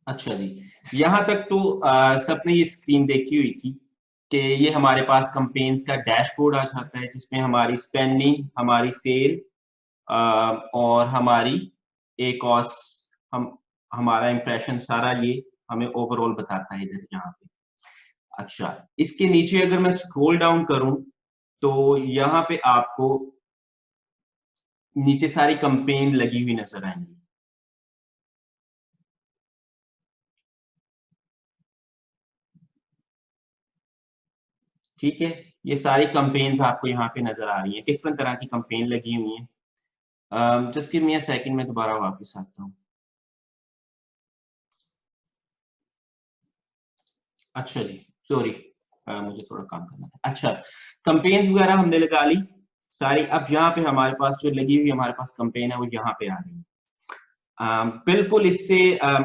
अच्छा जी, यहाँ तक तो सबने ये स्क्रीन देखी हुई थी कि ये हमारे पास कैंपेन्स का डैशबोर्ड आ जाता है जिसमें हमारी स्पेंडिंग, हमारी सेल और हमारी ACoS हम हमारा इम्प्रेशन सारा ये हमें ओवरऑल बताता है इधर यहाँ पे। अच्छा, इसके नीचे अगर मैं स्क्रॉल डाउन करूँ, तो यहाँ पे आपको नीचे सारी कैंपेन लगी हुई नज़र आएँगी। ठीक है? ये सारी कैंपेन्स आपको यहाँ पे नज़र आ रही हैं, डिफरेंट तरह की कैंपेन लगी हुई हैं। Just give me a second मैं दोबारा वापस आता हूँ। अच्छा जी, सॉरी मुझे थोड़ा काम करना था। अच्छा, कैंपेन्स वगैरह हमने लगा ली, सारी अब यहाँ पे हमारे पास जो लगी हुई हमारे पास कैंपेन है वो यहाँ पे आ रही है। बिल्कुल इससे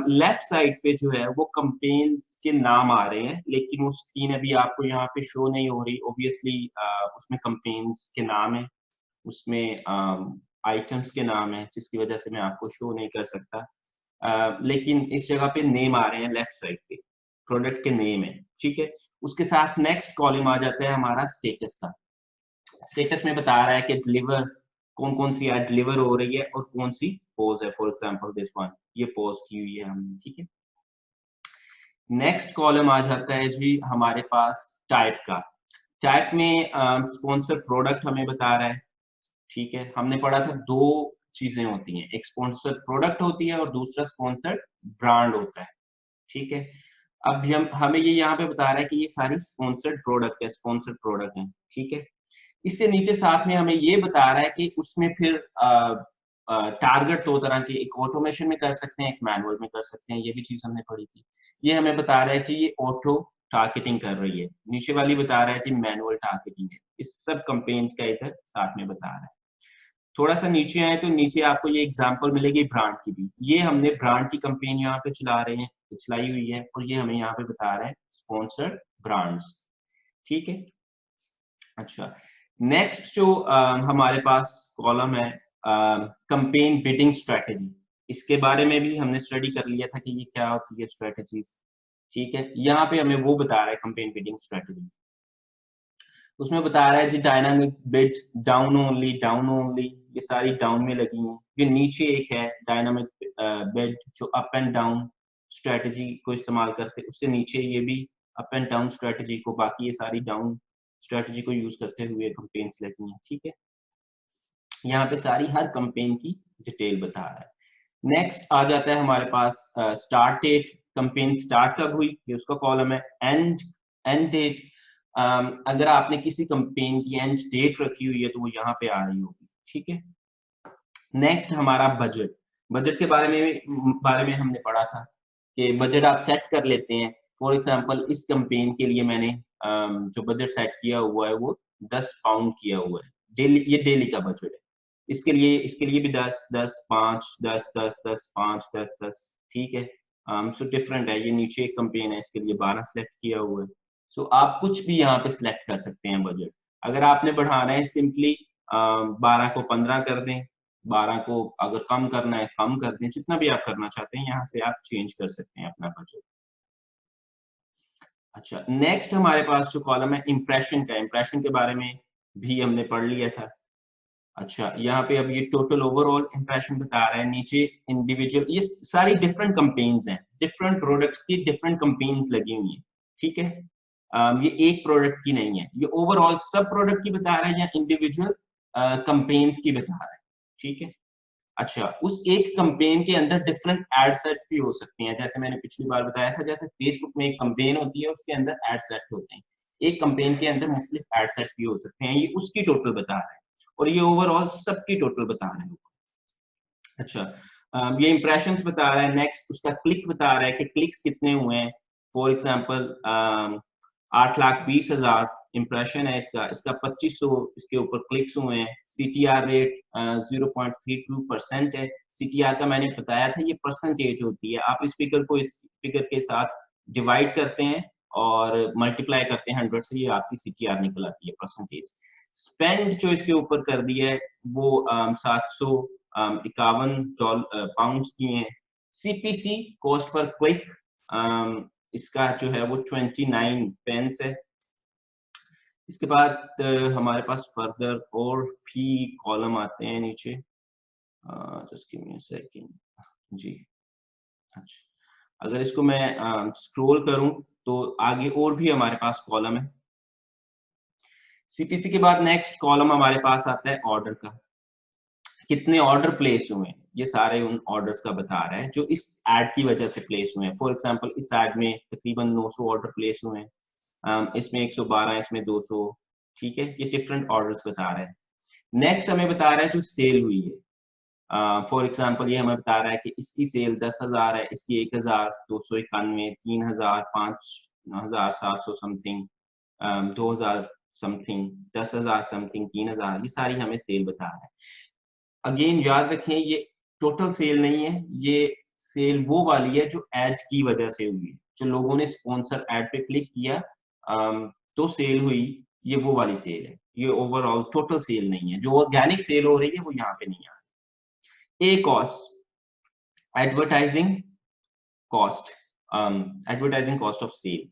लेफ्ट साइड पे जो है वो कैंपेन्स के नाम आ रहे हैं, लेकिन वो स्क्रीन अभी आपको यहाँ पे शो नहीं हो रही। ऑब्वियसली उसमें कैंपेन्स के नाम है, उसमें आइटम्स के नाम है, जिसकी वजह से मैं आपको शो नहीं कर सकता। लेकिन इस जगह पे नेम आ रहे हैं लेफ्ट साइड पे, प्रोडक्ट के नेम है, ठीक है? उसके साथ नेक्स्ट कॉलम आ जाता है हमारा स्टेटस का। स्टेटस में बता रहा है कि डिलीवर कौन-कौन सी ऐड डिलीवर हो रही है और कौन-सी पॉज़ है, फॉर एग्जांपल दिस वन, ये पॉज़ की हुई है हमने, ठीक है? नेक्स्ट कॉलम आ जाता है जी हमारे पास टाइप का। टाइप में स्पॉन्सर प्रोडक्ट हमें बता रहा है, ठीक है? हमने पढ़ा था 2 चीज़ें होती हैं, एक स्पॉन्सर्ड प्रोडक्ट होती है और दूसरा स्पॉन्सर्ड ब्रांड होता है, ठीक है? अब जब हमें ये यहाँ पे बता रहा है कि ये सारी स्पॉन्सर्ड प्रोडक्ट है, ठीक है? इससे नीचे साथ में हमें ये बता रहा है कि उसमें फिर टारगेट 2 तरह के, एक ऑटोमेशन में कर सकते हैं, एक मैनुअल में कर सकते हैं, ये भी चीज़ हमने पढ़ी थी। ये हमें बता रहा है कि ये ऑटो टारगेटिंग कर रही है, नीचे वाली बता रहा है जी मैनुअल टारगेटिंग है। इस सब कैंपेन्स का इधर साथ में बता रहा है। थोड़ा-सा नीचे आएँ तो नीचे आपको ये एग्ज़ाम्पल मिलेगी ब्रांड की भी। ये हमने ब्रांड की कैंपेन यहाँ पे चला रहे हैं, चलाई हुई है और ये हमें यहाँ पे बता रहा है स्पॉन्सर्ड ब्रांड्स, ठीक है? अच्छा, नेक्स्ट जो हमारे पास कॉलम है कैंपेन बिडिंग स्ट्रैटेजी। इसके बारे में भी हमने स्टडी कर लिया था कि ये क्या होती है स्ट्रैटेजीज़, ठीक है? यहाँ पे हमें वो बता रहा है कैंपेन बिडिंग स्ट्रैटेजी। उसमें बता रहा है जी डायनामिक बिड, डाउन ओनली, ये सारी डाउन में लगी हैं। जो नीचे एक है डायनामिक बिड जो अप एंड डाउन स्ट्रैटेजी को इस्तेमाल करते, उससे नीचे ये भी अप एंड डाउन स्ट्रैटेजी को, बाकी ये सारी डाउन स्ट्रैटेजी को यूज़ करते हुए कैंपेन्स लगी हैं, ठीक है? यहाँ पे सारी हर कैंपेन की डिटेल बता रहा है। नेक्स्ट आ जाता है हमारे पास स्टार्ट डेट, कैंपेन स्टार्ट कब हुई, ये उसका कॉलम है। एंड एंड डेट, अगर आपने किसी कैंपेन की एंड डेट रखी हुई है तो वो यहाँ पे आ रही होगी, ठीक है? नेक्स्ट हमारा बजट। बजट के बारे में हमने पढ़ा था कि बजट आप सेट कर लेते हैं। फॉर एग्जांपल इस कैंपेन के लिए मैंने जो बजट सेट किया हुआ है वो 10 पाउंड किया हुआ है। डेली, ये डेली का बजट है। इसके लिए भी 10, 10, 5, 10, 10, 10, 5, 10, 10, ठीक है? सो डिफरेंट है। ये नीचे एक कैंपेन है, इसके लिए 12 सेलेक्ट किया हुआ है। सो आप कुछ भी यहाँ पे सिलेक्ट कर सकते हैं बजट। अगर आपने बढ़ाना है सिंपली 12 को 15 कर दें, 12 को अगर कम करना है कम कर दें, जितना भी आप करना चाहते हैं यहाँ से आप चेंज कर सकते हैं अपना बजट। अच्छा, नेक्स्ट हमारे पास जो कॉलम है इम्प्रेशन का, इम्प्रेशन के बारे में भी हमने पढ़ लिया था। अच्छा, यहाँ पे अब ये टोटल ओवरऑल इम्प्रेशन बता रहा है, नीचे इंडिविजुअल, ये सारी डिफरेंट कैंपेन्स हैं, डिफरेंट प्रोडक्ट्स की डिफरेंट कैंपेन्स लगी हुई हैं, ठीक है? ये एक प्रोडक्ट की नहीं है, ये ओवरऑल सब प्रोडक्ट की बता रहा है या इंडिविजुअल कैंपेन्स की बता रहा है, ठीक है? अच्छा, उस एक कैंपेन के अंदर डिफरेंट एड सेट भी हो सकते हैं, जैसे मैंने पिछली बार बताया था, जैसे फेसबुक में एक कैंपेन होती है, उसके अंदर एड सेट होते हैं। एक कैंपेन के अंदर मुख्तलिफ एड सेट भी हो सकते हैं, ये उसकी टोटल बता रहा है और ये ओवरऑल सबकी टोटल बता रहा है। अच्छा, ये इंप्रेशंस बता रहा है, नेक्स्ट उसका क्लिक बता रहा है कि क्लिक्स कितने हुए हैं। फॉर एग्जांपल 8,20,000 इंप्रेशन है इसका, इसका 2500 इसके ऊपर क्लिक्स हुए हैं। सीटीआर रेट 0.32% है। सीटीआर का मैंने बताया था ये परसेंटेज होती है, आप इस फिगर को इस फिगर के साथ डिवाइड करते हैं और मल्टीप्लाई करते हैं 100 से, ये आपकी सीटीआर निकल आती है परसेंटेज। स्पेंड जो इसके ऊपर कर दिया है वो 751 पाउंड्स की हैं। CPC कॉस्ट पर क्लिक, इसका जो है वो 29 पेंस है। इसके बाद हमारे पास फर्दर और भी कॉलम आते हैं नीचे, just give me a second जी। अच्छा, अगर इसको मैं स्क्रॉल करूं तो आगे और भी हमारे पास कॉलम है। CPC के बाद नेक्स्ट कॉलम हमारे पास आता है ऑर्डर का, कितने ऑर्डर प्लेस हुए हैं, ये सारे उन ऑर्डर्स का बता रहा है जो इस एड की वजह से प्लेस हुए हैं। फॉर एग्जांपल इस एड में तकरीबन 900 ऑर्डर प्लेस हुए हैं, इसमें 112, इसमें 200, ठीक है, ये डिफरेंट ऑर्डर्स बता रहा है। नेक्स्ट हमें बता रहा है जो सेल हुई है, फॉर एग्जांपल ये हमें बता रहा है कि इसकी सेल 10,000 है, इसकी 1,291, 3,000, 5,700 समथिंग, 2,000 समथिंग, 10,000 समथिंग, 3,000, ये सारी हमें सेल बता रहा है। अगेन याद रखें ये टोटल सेल नहीं है, ये सेल वो वाली है जो एड की वजह से हुई है, जो लोगों ने स्पॉन्सर एड पे क्लिक किया तो सेल हुई, ये वो वाली सेल है। ये ओवरऑल टोटल सेल नहीं है, जो ऑर्गेनिक सेल हो रही है वो यहाँ पे नहीं आ रही। A cost, advertising cost, advertising cost of sale,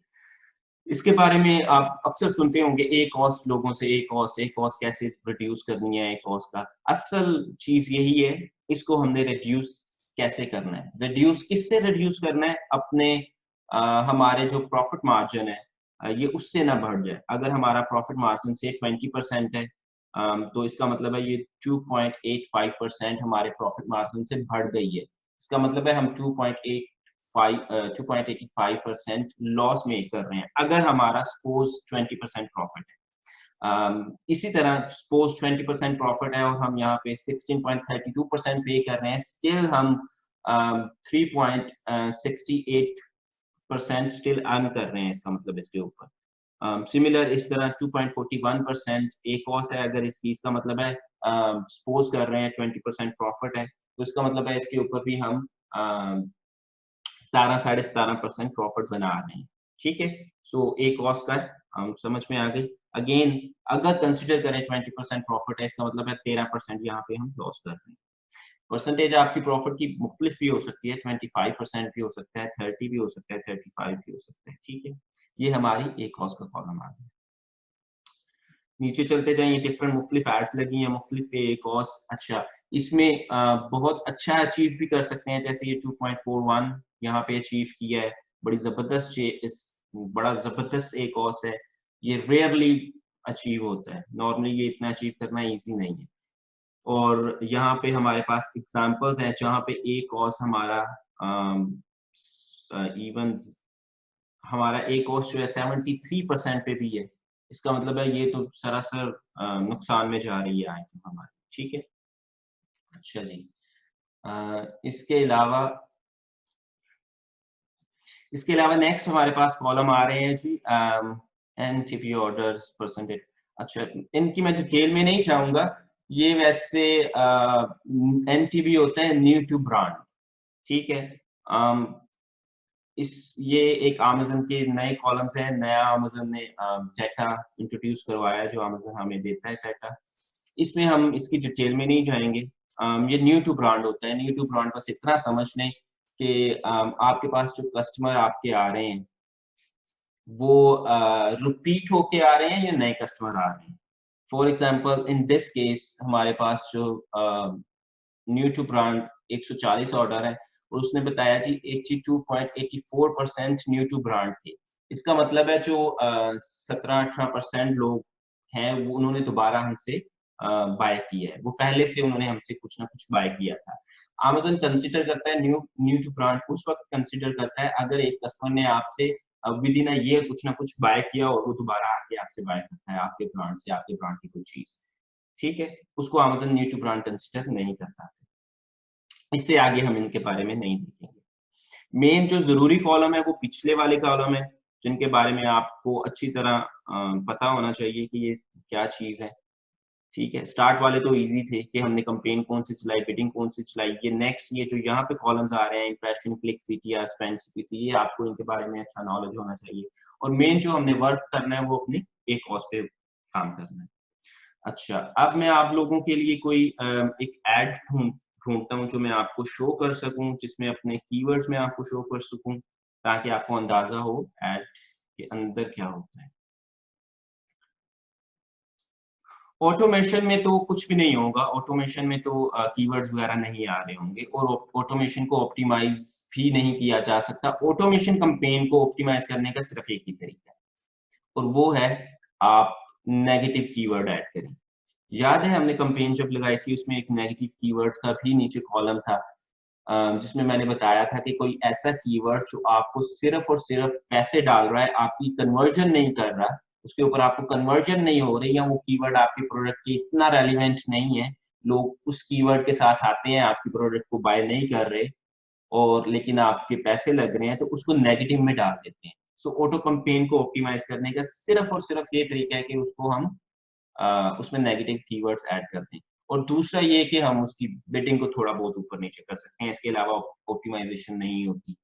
इसके बारे में आप अक्सर सुनते होंगे ए कॉस्ट, लोगों से ए कॉस्ट कैसे रिड्यूस करनी है। ए कॉस्ट का असल चीज यही है, इसको हमने रिड्यूस कैसे करना है। रिड्यूस किससे रिड्यूस करना है, अपने हमारे जो प्रॉफिट मार्जिन है ये उससे ना बढ़ जाए। अगर हमारा प्रॉफिट मार्जिन से 20% है तो इसका मतलब है ये 2.85% हमारे प्रॉफिट मार्जिन से बढ़ गई है। इसका मतलब है हम 2.85% लॉस मेक कर रहे हैं अगर हमारा सपोज 20% प्रॉफिट है। इसी तरह सपोज 20% प्रॉफिट है और हम यहाँ पे 16.32% पे कर रहे हैं, स्टिल हम 3.68% स्टिल अर्न कर रहे हैं, इसका मतलब इसके ऊपर। सिमिलर इस तरह 2.41% एक कॉस्ट है अगर इसकी, इसका मतलब है सपोज कर रहे हैं 20% प्रॉफिट है तो इसका मतलब है इसके ऊपर भी हम 17.5% प्रॉफिट बना रहे हैं, ठीक है। सो एक कॉस्ट का हम समझ में आ गई। अगेन अगर कंसिडर करें 20% प्रॉफिट है, इसका मतलब है 13% यहाँ पे हम लॉस कर रहे हैं। परसेंटेज आपकी प्रॉफिट की मुख्तलिफ भी हो सकती है, 25% भी हो सकता है, 30 भी हो सकता है, 35 भी हो सकता है, ठीक है। ये हमारी एक कॉस्ट का कॉलम आ गया। नीचे चलते जाइए, डिफरेंट मुख्तलिफ एड्स लगी हैं, मुख्तलिफ पे कॉस्ट। अच्छा, इसमें बहुत अच्छा अचीव भी कर सकते हैं, जैसे ये 2.41 यहाँ पे अचीव किया है, बड़ा जबरदस्त एक कॉस्ट है। ये रेयरली अचीव होता है, नॉर्मली ये इतना अचीव करना इजी नहीं है। और यहाँ पे हमारे पास एग्जांपल्स हैं जहाँ पे ए कॉस्ट हमारा इवन हमारा ए कॉस्ट जो है 73% पे भी है। इसका मतलब है ये तो सरासर नुकसान में जा रही है आइटम हमारी, ठीक है। अच्छा जी, इसके अलावा नेक्स्ट हमारे पास कॉलम आ रहे हैं जी, एनटीपी ऑर्डर्स परसेंटेज। अच्छा, इनकी मैं डिटेल में नहीं चाहूंगा, ये वैसे एनटीबी होता है न्यू टू ब्रांड, ठीक है। ये एक अमेज़न के नए कॉलम्स हैं, नया अमेज़न ने डाटा इंट्रोड्यूस करवाया है जो अमेज़न हमें देता है डाटा। इसमें हम इसकी डिटेल में नहीं जाएंगे। ये न्यू टू ब्रांड होता है। न्यू टू ब्रांड बस इतना समझ लें कि आपके पास जो कस्टमर आपके आ रहे हैं वो रिपीट होके आ रहे हैं या नए कस्टमर आ रहे हैं। For example in this case हमारे पास जो न्यू टू ब्रांड 140 ऑर्डर है और उसने बताया जी 82.84% न्यू टू ब्रांड थे। इसका मतलब है जो 17-18% लोग हैं वो उन्होंने दोबारा हमसे बाय किया है, वो पहले से उन्होंने हमसे कुछ ना कुछ बाय किया था। अमेज़न कंसीडर करता है न्यू टू ब्रांड उस वक्त कंसीडर करता है अगर एक कस्टमर ने आपसे विद इन अ ईयर कुछ ना कुछ बाय किया और वो दोबारा आके आपसे बाय करता है आपके ब्रांड से, आपके ब्रांड की कोई चीज, ठीक है, उसको Amazon new to brand consider नहीं करता। इससे आगे हम इनके बारे में नहीं देखेंगे। मेन जो जरूरी कॉलम है वो पिछले वाले कॉलम है, जिनके बारे में आपको अच्छी तरह पता होना चाहिए कि ये क्या चीज है, ठीक है। स्टार्ट वाले तो इजी थे कि हमने कैंपेन कौन सी चलाई, बिडिंग कौन सी चलाई। ये नेक्स्ट ये जो यहाँ पे कॉलम्स आ रहे हैं, impression, click, CTR, spend, CPC, ये आपको इनके बारे में अच्छा नॉलेज होना चाहिए। और मेन जो हमने वर्क करना है वो अपनी एक कॉस्ट पे काम करना है। अच्छा, अब मैं आप लोगों के लिए कोई एक एड ढूंढता हूँ जो मैं आपको शो कर सकूं, जिसमें अपने कीवर्ड्स में आपको शो कर सकूं, ताकि आपको अंदाजा हो एड के अंदर क्या होता है। ऑटोमेशन में तो कुछ भी नहीं होगा, ऑटोमेशन में तो कीवर्ड्स वगैरह नहीं आ रहे होंगे, और ऑटोमेशन को ऑप्टिमाइज भी नहीं किया जा सकता। ऑटोमेशन कैंपेन को ऑप्टिमाइज करने का सिर्फ एक ही तरीका है, और वो है आप नेगेटिव कीवर्ड ऐड करें। याद है हमने कैंपेन जब लगाई थी, उसमें एक नेगेटिव कीवर्ड्स का भी नीचे कॉलम था, जिसमें मैंने बताया था कि कोई ऐसा कीवर्ड जो आपको सिर्फ और सिर्फ पैसे डाल रहा है, आपकी कन्वर्जन नहीं कर रहा, उसके ऊपर आपको कन्वर्जन नहीं हो रही, या वो कीवर्ड आपके प्रोडक्ट के इतना रेलिवेंट नहीं है, लोग उस कीवर्ड के साथ आते हैं, आपकी प्रोडक्ट को बाय नहीं कर रहे, और लेकिन आपके पैसे लग रहे हैं, तो उसको नेगेटिव में डाल देते हैं। सो ऑटो कैंपेन को ऑप्टिमाइज करने का सिर्फ और सिर्फ ये तरीका है कि उसको हम उसमें नेगेटिव कीवर्ड्स ऐड कर दें। और दूसरा ये कि हम उसकी बिडिंग को थोड़ा बहुत ऊपर नीचे कर सकते हैं, इसके अलावा ऑप्टिमाइजेशन नहीं होती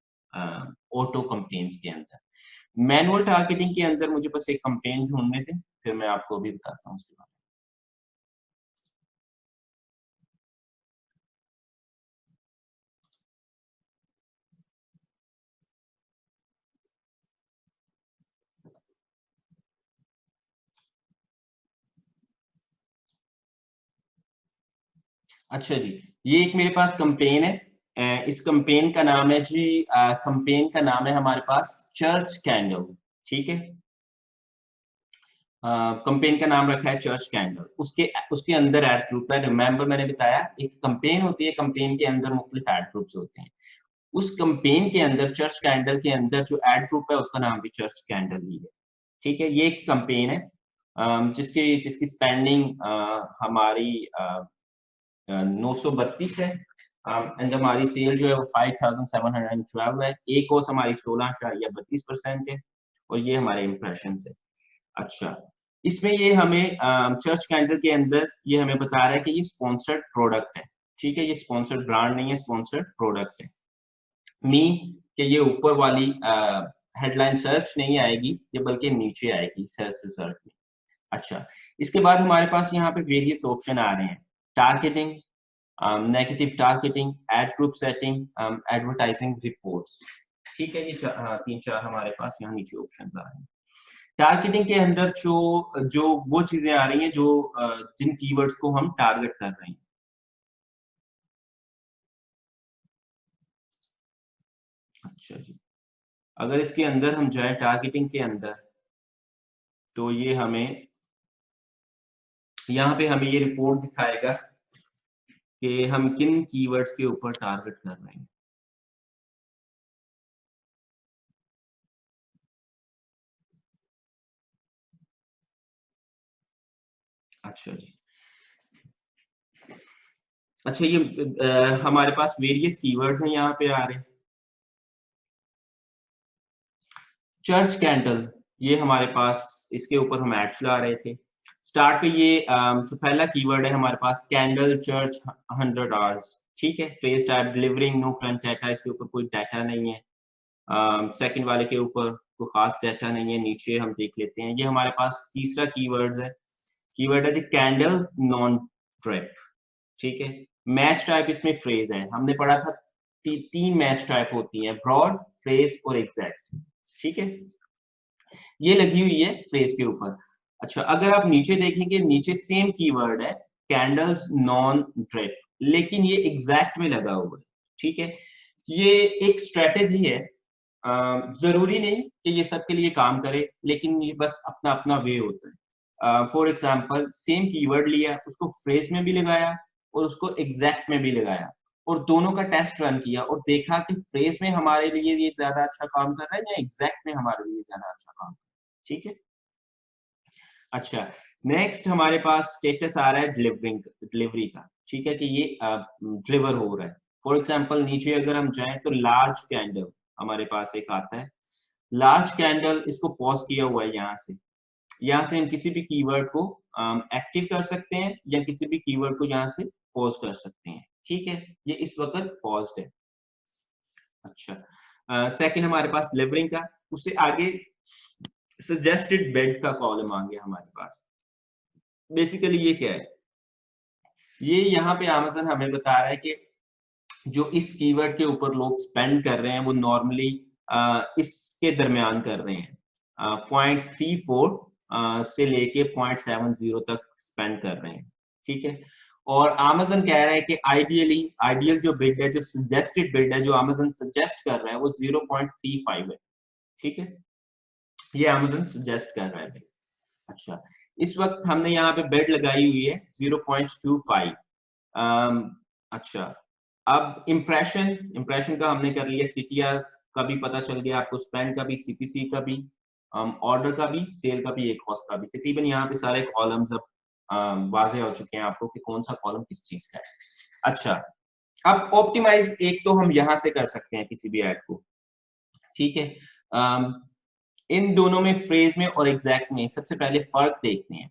ऑटो कैंपेन्स के अंदर। मैनुअल टारगेटिंग के अंदर मुझे बस एक कैंपेन ढूंढने थे, फिर मैं आपको अभी बताता हूँ उसके बारे में। अच्छा जी, ये एक मेरे पास कैंपेन है। इस कैंपेन का नाम है जी, कैंपेन का नाम है हमारे पास चर्च कैंडल, ठीक है। कैंपेन का नाम रखा है चर्च कैंडल। उसके उसके अंदर एड ग्रुप है। रिमेंबर मैंने बताया एक कैंपेन होती है, कैंपेन के अंदर मुख्तलिफ एड ग्रुप्स होते हैं। उस कैंपेन के अंदर चर्च कैंडल के अंदर जो एड ग्रुप है उसका नाम भी चर्च कैंडल ही है, ठीक है। ये एक कैंपेन है जिसकी जिसकी स्पेंडिंग हमारी 932 है, एंड हमारी सेल जो है वो 5712 है। एक कोर्स हमारी 16.32% है, और ये हमारे इम्प्रेशन है। अच्छा, इसमें ये हमें चर्च कैंडल के अंदर ये हमें बता रहा है कि ये स्पॉन्सर्ड प्रोडक्ट है, ठीक है। ये स्पॉन्सर्ड ब्रांड नहीं है, स्पॉन्सर्ड प्रोडक्ट है। मीन कि ये ऊपर वाली हेडलाइन सर्च नहीं आएगी, ये बल्कि नीचे आएगी सर्च रिजल्ट में। अच्छा, इसके बाद हमारे पास यहाँ पे वेरियस ऑप्शन आ रहे हैं। Targeting, negative targeting, ad group setting, advertising reports, ठीक है। ये तीन चार हमारे पास यहाँ नीचे ऑप्शन आ रहे हैं। टारगेटिंग के अंदर जो जो वो चीजें आ रही हैं जो जिन कीवर्ड्स को हम टारगेट कर रहे हैं। अच्छा जी, अगर इसके अंदर हम जाए टारगेटिंग के अंदर, तो ये हमें यहाँ पे हमें ये रिपोर्ट दिखाएगा कि हम किन कीवर्ड्स के ऊपर टारगेट कर रहे हैं। अच्छा जी, अच्छा ये हमारे पास वेरियस कीवर्ड्स हैं यहाँ पे आ रहे हैं। चर्च कैंडल, ये हमारे पास इसके ऊपर हम ऐड चला रहे थे। स्टार्ट पे ये जो पहला कीवर्ड है हमारे पास कैंडल चर्च 100 आवर्स, ठीक है। Phrase type delivering no current data, इसके ऊपर कोई डाटा नहीं है। सेकंड वाले के ऊपर कोई खास डाटा नहीं है। नीचे हम देख लेते हैं, ये हमारे पास तीसरा कीवर्ड है। कीवर्ड है कैंडल्स नॉन ट्रैप, ठीक है। मैच टाइप इसमें फ्रेज है, हमने पढ़ा था तीन मैच टाइप होती हैं, ब्रॉड, फ्रेज और एग्जैक्ट, ठीक है। ये लगी हुई है फ्रेज के ऊपर। अच्छा, अगर आप नीचे देखेंगे, नीचे सेम कीवर्ड है कैंडल्स नॉन ड्रेप, लेकिन ये एग्जैक्ट में लगा हुआ है, ठीक है। ये एक स्ट्रेटेजी है, जरूरी नहीं कि ये सबके लिए काम करे, लेकिन ये बस अपना अपना वे होता है। फॉर एग्जाम्पल सेम कीवर्ड लिया, उसको फ्रेज में भी लगाया और उसको एग्जैक्ट में भी लगाया, और दोनों का टेस्ट रन किया और देखा कि फ्रेज में हमारे लिए ये ज्यादा अच्छा काम कर रहा है या एग्जैक्ट में हमारे लिए ज्यादा अच्छा काम कर रहा है, ठीक है। अच्छा, नेक्स्ट हमारे पास स्टेटस आ रहा है डिलीवरी का, ठीक है, कि ये डिलीवर हो रहा है। फॉर एग्जांपल नीचे अगर हम जाएं तो लार्ज कैंडल हमारे पास एक आता है। लार्ज कैंडल, इसको पॉज किया हुआ है यहाँ से हम किसी भी कीवर्ड को एक्टिव कर सकते हैं या किसी भी कीवर्ड को यहाँ से पॉज कर सकते हैं, ठीक है। ये इस वक्त पॉज्ड है। अच्छा, सेकंड हमारे पास डिलीवरिंग का, उससे आगे सजेस्टेड बेड का कॉलम आ गया हमारे पास। बेसिकली ये क्या है, ये यहाँ पे अमेज़न हमें बता रहा है कि जो इस कीवर्ड के ऊपर लोग स्पेंड कर रहे हैं वो नॉर्मली इसके दरमियान कर रहे हैं, 0.34 से लेके 0.70 तक स्पेंड कर रहे हैं, ठीक है। और Amazon कह रहा है कि आइडियल जो बिड है, जो सजेस्टेड बिड है, जो Amazon सजेस्ट कर रहा है वो 0.35 है, ठीक है। ये Amazon सजेस्ट कर रहा है। अच्छा, इस वक्त हमने यहाँ पे बेड लगाई हुई है 0.25। अच्छा, अब इम्प्रेशन का हमने कर लिया, CTR का भी पता चल गया आपको, स्पेंड का भी, CPC का भी, ऑर्डर का भी, सेल का भी, एक कॉस्ट का भी। तकरीबन यहाँ पे सारे कॉलम्स अब वाजे हो चुके हैं आपको कि कौन सा कॉलम किस चीज का है। अच्छा, अब ऑप्टिमाइज एक तो हम यहाँ से कर सकते हैं किसी भी ऐड को, ठीक है। इन दोनों में, फ्रेज में और एग्जैक्ट में, सबसे पहले फर्क देखते हैं।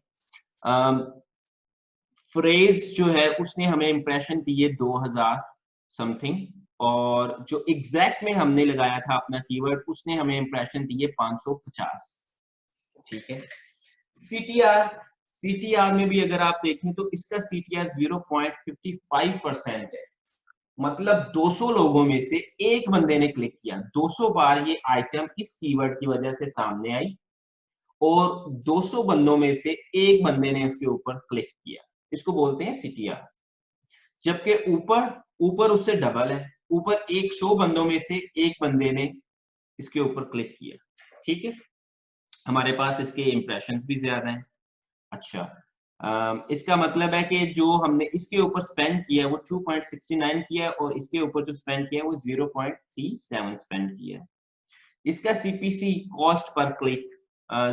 फ्रेज जो है उसने हमें इंप्रेशन दिए 2000 समथिंग, और जो एग्जैक्ट में हमने लगाया था अपना कीवर्ड उसने हमें इंप्रेशन दिए 550, ठीक है। सीटीआर में भी अगर आप देखें तो इसका सीटीआर 0.55% है, मतलब 200 लोगों में से एक बंदे ने क्लिक किया, 200 बार ये आइटम इस कीवर्ड की वजह से सामने आई, और 200 बंदों में से एक बंदे ने उसके ऊपर क्लिक किया, इसको बोलते हैं सीटीआर। जबकि ऊपर ऊपर उससे डबल है, ऊपर 100 बंदों में से एक बंदे ने इसके ऊपर क्लिक किया, ठीक है। हमारे पास इसके इंप्रेशंस भी ज्यादा हैं। अच्छा, इसका मतलब है कि जो हमने इसके ऊपर स्पेंड किया है वो 2.69 किया है, और इसके ऊपर जो स्पेंड किया है वो 0.37 स्पेंड किया है। इसका सीपीसी, कॉस्ट पर क्लिक,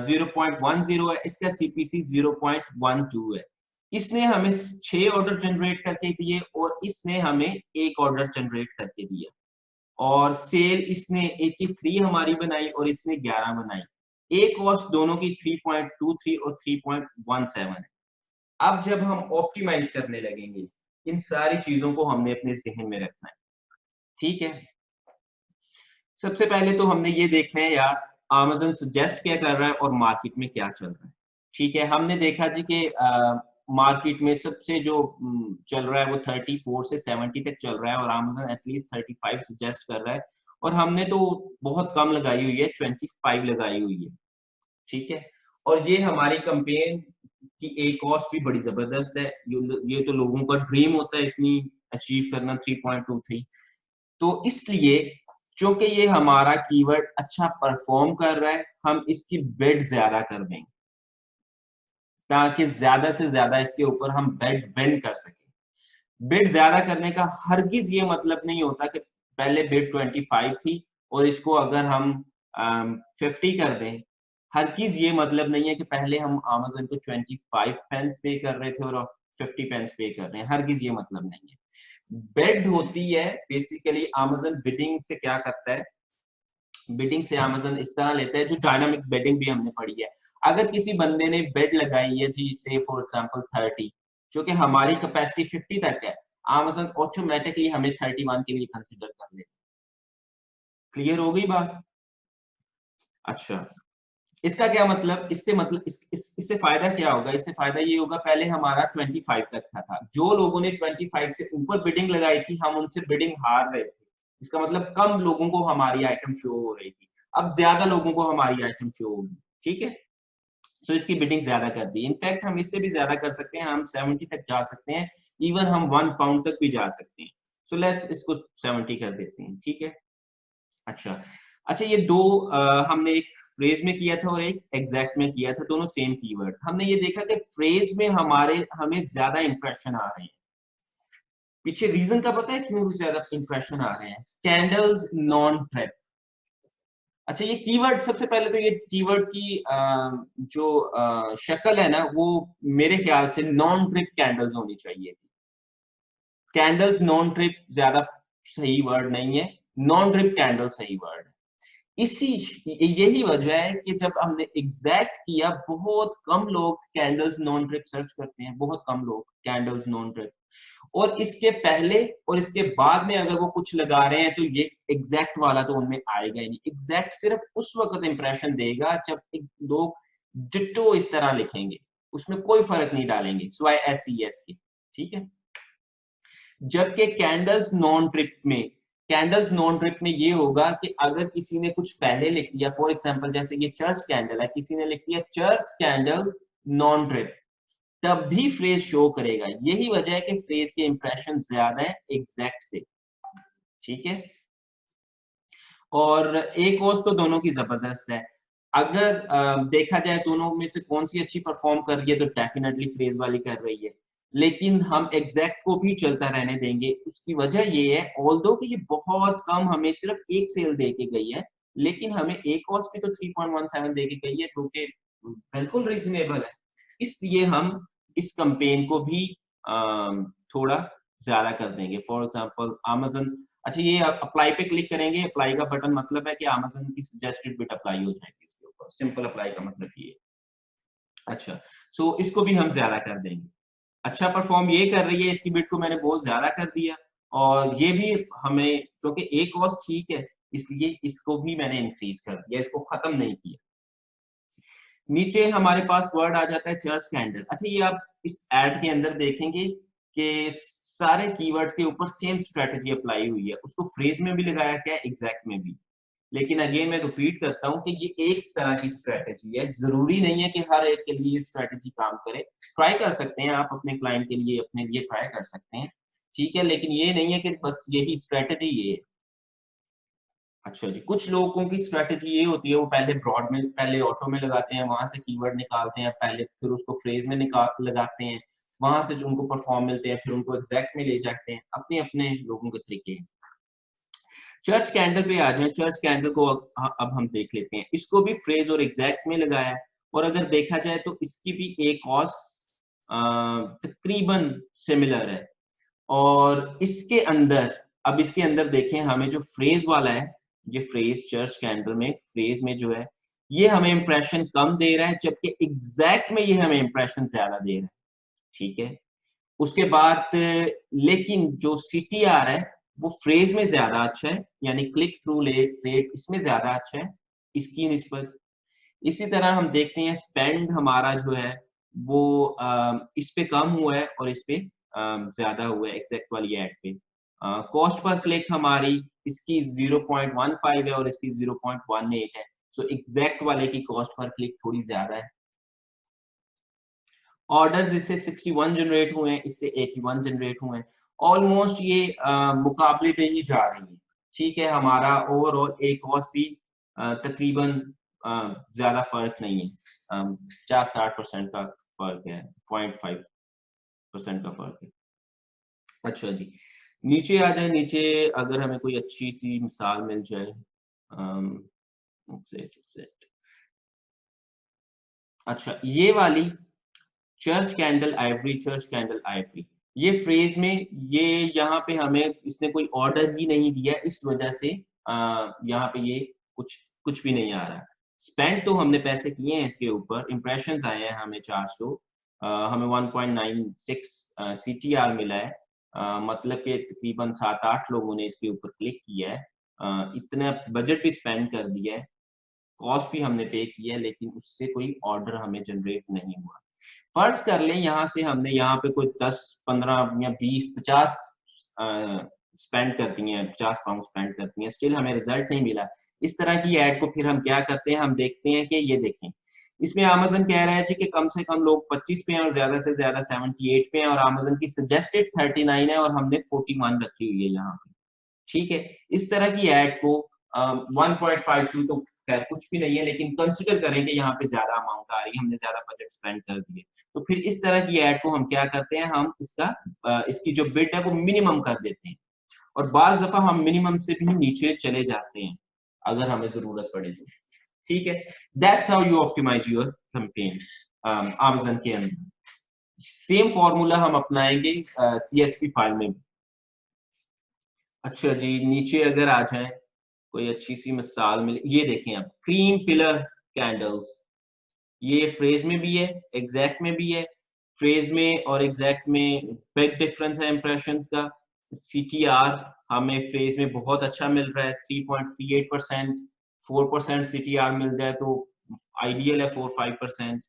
0.10 है, इसका सीपीसी 0.12 है। इसने हमें 6 ऑर्डर जनरेट करके दिए और इसने हमें एक ऑर्डर जनरेट करके दिया, और सेल इसने 83 हमारी बनाई और इसने 11 बनाई। एक कॉस्ट दोनों की 3.23 और 3.17 है। अब जब हम ऑप्टिमाइज करने लगेंगे, इन सारी चीजों को हमने अपने जहन में रखना है, ठीक है। सबसे पहले तो हमने ये देखना है यार, Amazon सजेस्ट क्या कर रहा है और मार्केट में क्या चल रहा है, ठीक है। हमने देखा जी कि मार्केट में सबसे जो चल रहा है वो 34 से 70 तक चल रहा है, और Amazon एटलीस्ट 35 सजेस्ट कर रहा है, और हमने तो बहुत कम लगाई हुई है, 25 लगाई हुई है, ठीक है। और ये हमारी कंपेन की एक कॉस्ट भी बड़ी जबरदस्त है, ये तो लोगों का ड्रीम होता है इतनी अचीव करना, 3.23। तो इसलिए चूंकि ये हमारा कीवर्ड अच्छा परफॉर्म कर रहा है, हम इसकी बिड ज्यादा कर देंगे ताकि ज्यादा से ज्यादा इसके ऊपर हम बिड विन कर सके। बिड ज्यादा करने का हरगिज ये मतलब नहीं होता कि पहले बिड 25 थी और इसको अगर हम 50 कर दें, हरगिज ये मतलब नहीं है कि पहले हम Amazon को 25 पेंस पे कर रहे थे और 50 पेंस पे कर रहे हैं, हरगिज ये मतलब नहीं है। बिड होती है बेसिकली, Amazon बिडिंग से क्या करता है, बिडिंग से Amazon इस तरह लेता है, जो डायनामिक बिडिंग भी हमने पढ़ी है। अगर किसी बंदे ने बिड लगाई है जी, से फॉर एग्जांपल 30, जो कि हमारी कैपेसिटी 50 तक है, Amazon ऑटोमेटिकली हमें 31 के लिए कंसीडर कर लेता है। क्लियर हो गई बात? अच्छा, इसका क्या मतलब, इससे मतलब इससे फायदा क्या होगा, इससे फायदा ये होगा, पहले हमारा 25 तक था, जो लोगों ने 25 से ऊपर बिडिंग लगाई थी हम उनसे बिडिंग हार रहे थे, इसका मतलब कम लोगों को हमारी आइटम शो हो रही थी, अब ज्यादा लोगों को हमारी आइटम शो होगी, ठीक है। सो इसकी बिडिंग ज्यादा कर दी, इनफैक्ट हम इससे भी ज्यादा कर सकते हैं, हम 70 तक जा सकते हैं, इवन हम 1 पाउंड तक भी जा सकते हैं। सो लेट्स इसको 70 कर देते हैं, ठीक है। अच्छा, अच्छा, ये दो हमने एक फ्रेज में किया था और एक एग्जैक्ट में किया था, दोनों सेम कीवर्ड। हमने ये देखा कि फ्रेज में हमें ज्यादा इंप्रेशन आ रहे हैं, पीछे रीजन का पता है क्यों ज्यादा इंप्रेशन आ रहे हैं? Candles non trip. अच्छा, ये कीवर्ड, सबसे पहले तो ये कीवर्ड की जो शक्ल है ना, वो मेरे ख्याल से नॉन ट्रिप कैंडल्स होनी चाहिए थी। कैंडल्स नॉन ट्रिप ज्यादा सही वर्ड नहीं है, नॉन ट्रिप कैंडल सही वर्ड है। इसी यही वजह है कि जब हमने एग्जैक्ट किया, बहुत कम लोग कैंडल्स नॉन ट्रिप सर्च करते हैं, बहुत कम लोग कैंडल्स नॉन ट्रिप, और इसके पहले और इसके बाद में अगर वो कुछ लगा रहे हैं तो ये एग्जैक्ट वाला तो उनमें आएगा ही नहीं। एग्जैक्ट सिर्फ उस वक्त इंप्रेशन देगा जब लोग डिट्टो इस तरह लिखेंगे, उसमें कोई फर्क नहीं डालेंगे सिवाय SES के, ठीक है। जबकि कैंडल्स नॉन ट्रिप में ये होगा कि अगर किसी ने कुछ पहले लिख दिया, फॉर एग्जांपल जैसे ये चर्च कैंडल है, किसी ने लिख दिया चर्च कैंडल नॉन ट्रिप, तब भी फ्रेज शो करेगा। यही वजह है कि फ्रेज के इंप्रेशन ज्यादा है एग्जैक्ट से, ठीक है। और एक और तो दोनों की जबरदस्त है। अगर देखा जाए दोनों में से कौन सी अच्छी परफॉर्म कर रही है, तो डेफिनेटली फ्रेज वाली कर रही है, लेकिन हम एग्जैक्ट को भी चलता रहने देंगे। उसकी वजह ये है, ऑल्दो कि ये बहुत कम हमें सिर्फ एक सेल दे के गई है, लेकिन हमें एक कॉस्ट भी तो 3.17 दे के गई है, जो कि बिल्कुल रीजनेबल है। इसलिए हम इस कंपेन को भी थोड़ा ज्यादा कर देंगे। फॉर एग्जाम्पल अमेजन, अच्छा ये आप अप्लाई पे क्लिक करेंगे, अप्लाई का बटन मतलब है कि अमेजन की सजेस्टेड बिट अप्लाई हो जाएगी इसके ऊपर, सिंपल अप्लाई का मतलब ये है। अच्छा, सो इसको भी हम ज्यादा कर देंगे। अच्छा परफॉर्म ये कर रही है, इसकी बिट को मैंने बहुत ज्यादा कर दिया, और ये भी हमें, क्योंकि एक कॉस्ट ठीक है इसलिए इसको भी मैंने इंक्रीज कर दिया, इसको खत्म नहीं किया। नीचे हमारे पास वर्ड आ जाता है चर्च कैंडल। अच्छा ये आप इस एड के अंदर देखेंगे कि सारे कीवर्ड्स के ऊपर सेम स्ट्रेटजी अप्लाई हुई है, उसको फ्रेज में भी लगाया गया है, एग्जैक्ट में भी। लेकिन अगेन मैं रिपीट करता हूं कि ये एक तरह की स्ट्रेटजी है, जरूरी नहीं है कि हर एक के लिए ये स्ट्रेटजी काम करे। ट्राई कर सकते हैं आप अपने क्लाइंट के लिए, अपने लिए ट्राई कर सकते हैं, ठीक है, लेकिन ये नहीं है कि बस यही स्ट्रेटजी ये है। अच्छा जी, कुछ लोगों की स्ट्रेटजी ये होती है, वो पहले ब्रॉड में, पहले ऑटो में लगाते हैं, वहां से कीवर्ड निकालते हैं पहले, फिर उसको फ्रेज में निकाल लगाते हैं, वहां से जो उनको परफॉर्म मिलते हैं फिर उनको एग्जैक्ट में ले जाते हैं। अपने अपने लोगों के तरीके हैं। चर्च कैंडल पे आ जाए, चर्च कैंडल को अब हम देख लेते हैं। इसको भी फ्रेज और एग्जैक्ट में लगाया है, और अगर देखा जाए तो इसकी भी एक कॉस्ट तकरीबन सिमिलर है। और इसके अंदर, अब इसके अंदर देखें, हमें जो फ्रेज वाला है, ये फ्रेज चर्च कैंडल में फ्रेज में जो है, ये हमें इंप्रेशन कम दे रहा है, जबकि एग्जैक्ट में ये हमें इंप्रेशन ज्यादा दे रहा है, ठीक है। उसके बाद लेकिन जो CTR है वो फ्रेज में ज्यादा अच्छा है, यानी क्लिक थ्रू रेट इसमें ज्यादा अच्छा है इसकी निस्बत। इसी तरह हम देखते हैं स्पेंड हमारा जो है वो इस पे कम हुआ है और इस पे ज्यादा हुआ है एग्जैक्ट वाली एड पे। कॉस्ट पर क्लिक हमारी इसकी 0.15 है और इसकी 0.18 है, सो एग्जैक्ट वाले की कॉस्ट पर क्लिक थोड़ी ज्यादा है। ऑर्डर्स इससे 61 जनरेट हुए हैं, इससे 81 जनरेट हुए हैं। ऑलमोस्ट ये मुकाबले पे ही जा रही है, ठीक है। हमारा ओवरऑल एक कॉस्ट भी तकरीबन ज्यादा फर्क नहीं है, 50-60% का फर्क है, 0.5% का फर्क है। अच्छा जी, नीचे आ जाए, नीचे अगर हमें कोई अच्छी सी मिसाल मिल जाए, अच्छा ये वाली church candle Ivory, church candle Ivory, ये फ्रेज में, ये यहाँ पे हमें इसने कोई ऑर्डर ही नहीं दिया, इस वजह से यहाँ पे ये कुछ कुछ भी नहीं आ रहा। स्पेंड तो हमने पैसे किए हैं इसके ऊपर, इंप्रेशंस आए हैं हमें 400, हमें 1.96 CTR मिला है, मतलब कि तकरीबन 7-8 लोगों ने इसके ऊपर क्लिक किया है, इतना बजट भी स्पेंड कर दिया है, कॉस्ट भी हमने पे किया है, लेकिन उससे कोई ऑर्डर हमें जनरेट नहीं हुआ। फर्ज कर लें यहाँ से हमने यहाँ पे कोई 10, 15 या 20, 50 स्पेंड करती हैं, 50 पाउंड स्पेंड करती हैं, स्टिल हमें रिजल्ट नहीं मिला। इस तरह की एड को फिर हम क्या करते हैं, हम देखते हैं कि ये देखें, इसमें अमेजन कह रहा है जी कि कम से कम लोग 25 पे हैं और ज्यादा से ज्यादा 78 पे हैं, और अमेजन की सजेस्टेड 39 है और हमने 41 रखी हुई है यहाँ पे, ठीक है। इस तरह की एड को 1.52 तो खैर कुछ भी नहीं है, लेकिन कंसिडर करें कि यहाँ पे ज्यादा अमाउंट आ रही है, हमने ज्यादा बजट स्पेंड कर दिए, तो फिर इस तरह की एड को हम क्या करते हैं, हम इसकी जो बिड है वो मिनिमम कर देते हैं, और बाज दफा हम मिनिमम से भी नीचे चले जाते हैं अगर हमें जरूरत पड़े तो, ठीक है। That's how you optimise your campaigns Amazon के अंदर। सेम फॉर्मूला हम अपनाएंगे CSV फाइल में भी। अच्छा जी, नीचे अगर आ जाए, कोई अच्छी सी मिसाल मिले, ये देखें आप, क्रीम पिलर कैंडल्स, ये फ्रेज में भी है, एग्जैक्ट में भी है। फ्रेज में और एग्जैक्ट में बिग डिफरेंस है इंप्रेशंस का। CTR हमें फ्रेज में बहुत अच्छा मिल रहा है, 3.38%, 4% CTR मिल जाए तो आइडियल है, 4-5%।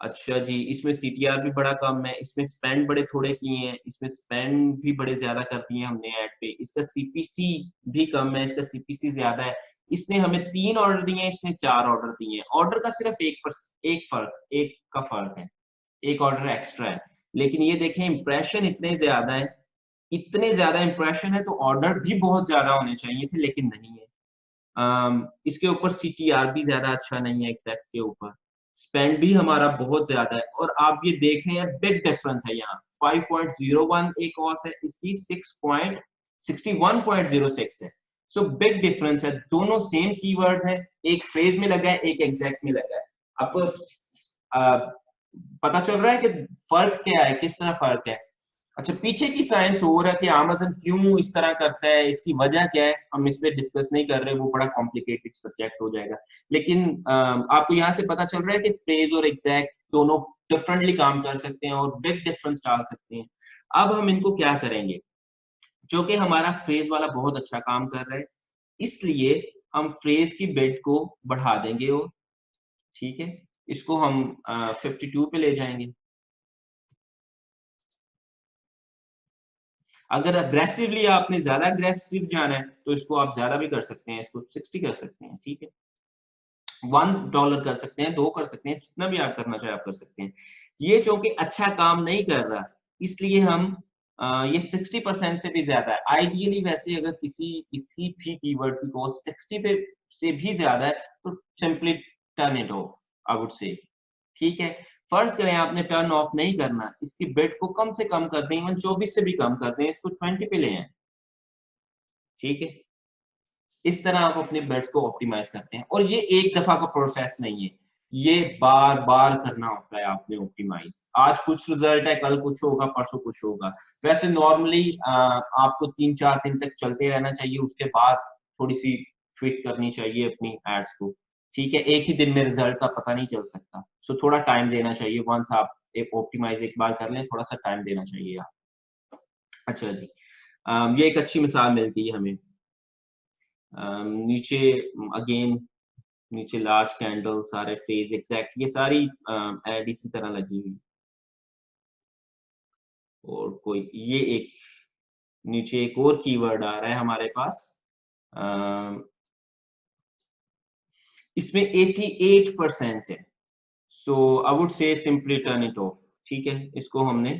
अच्छा जी, इसमें सीटीआर भी बड़ा कम है, इसमें स्पेंड बड़े थोड़े किए हैं, इसमें स्पेंड भी बड़े ज़्यादा कर दिए हैं हमने ऐड पे, इसका सीपीसी भी कम है, इसका सीपीसी ज़्यादा है। इसने हमें 3 ऑर्डर दिए हैं, इसने 4 ऑर्डर दिए हैं। ऑर्डर का सिर्फ 1 का फ़र्क है, 1 ऑर्डर एक्स्ट्रा है। लेकिन ये देखें इंप्रेशन इतने ज़्यादा इंप्रेशन है तो ऑर्डर भी बहुत ज़्यादा होने चाहिए थे लेकिन नहीं है। इसके ऊपर सीटीआर भी ज़्यादा अच्छा नहीं है एक्सेप्ट के ऊपर। स्पेंड भी हमारा बहुत ज़्यादा है और आप ये देख रहे हैं बिग डिफरेंस है यहाँ 5.01 एक कॉस्ट है, इसकी 61.06 है। सो बिग डिफरेंस है, दोनों सेम कीवर्ड है, एक फ्रेज में लगा है, एक एग्जैक्ट में लगा है। आपको पता चल रहा है कि फर्क क्या है, किस तरह फर्क है। अच्छा, पीछे की साइंस और है कि अमेज़न क्यों इस तरह करता है, इसकी वजह क्या है, हम इस पे डिस्कस नहीं कर रहे, वो बड़ा कॉम्प्लिकेटेड सब्जेक्ट हो जाएगा। लेकिन आपको यहाँ से पता चल रहा है कि फ्रेज और एग्जैक्ट दोनों डिफरेंटली काम कर सकते हैं और बिग डिफरेंस डाल सकते हैं। अब हम इनको क्या करेंगे, जो कि हमारा फ्रेज वाला बहुत अच्छा काम कर रहा है, इसलिए हम फ्रेज की बिट को बढ़ा देंगे और ठीक है, इसको हम 52 पे ले जाएंगे। अगर अग्रेसिवली आपने ज्यादा अग्रेसिव जाना है तो इसको आप ज्यादा भी कर सकते हैं, इसको 60 कर सकते हैं, ठीक है। $1 कर सकते हैं, 2 कर सकते हैं, जितना भी आप करना चाहे आप कर सकते हैं। ये चूंकि अच्छा काम नहीं कर रहा, इसलिए हम ये 60% से भी ज्यादा है। आइडियली वैसे अगर किसी भी कीवर्ड की कॉस्ट 60 पे से भी ज्यादा है तो simply turn it of, I would से, ठीक है। फर्ज करें आपने टर्न ऑफ नहीं करना, इसकी बिड को कम से कम कर दें, इवन 24 से भी कम कर दें, इसको 20 पे ले आए, ठीक है। इस तरह आप अपने बिड्स को ऑप्टिमाइज करते हैं और ये एक दफा का प्रोसेस नहीं है, ये बार बार करना होता है आपने ऑप्टिमाइज। आज कुछ रिजल्ट है, कल कुछ होगा, परसों कुछ होगा। वैसे नॉर्मली आपको 3-4 दिन तक चलते रहना चाहिए, उसके बाद थोड़ी सी ट्विक करनी चाहिए अपनी एड्स को, ठीक है। एक ही दिन में रिजल्ट का पता नहीं चल सकता, सो थोड़ा टाइम देना चाहिए। वंस आप एक ऑप्टिमाइज एक बार कर लें, थोड़ा सा टाइम देना चाहिए आप। अच्छा जी, ये एक अच्छी मिसाल मिलती है हमें। नीचे अगेन, नीचे लार्ज कैंडल, सारे फेज एग्जैक्ट, ये सारी एड इसी तरह लगी हुई। और कोई ये एक नीचे एक और कीवर्ड आ रहा है हमारे पास, इसमें 88% है, so I would say simply turn it off, ठीक है। इसको हमने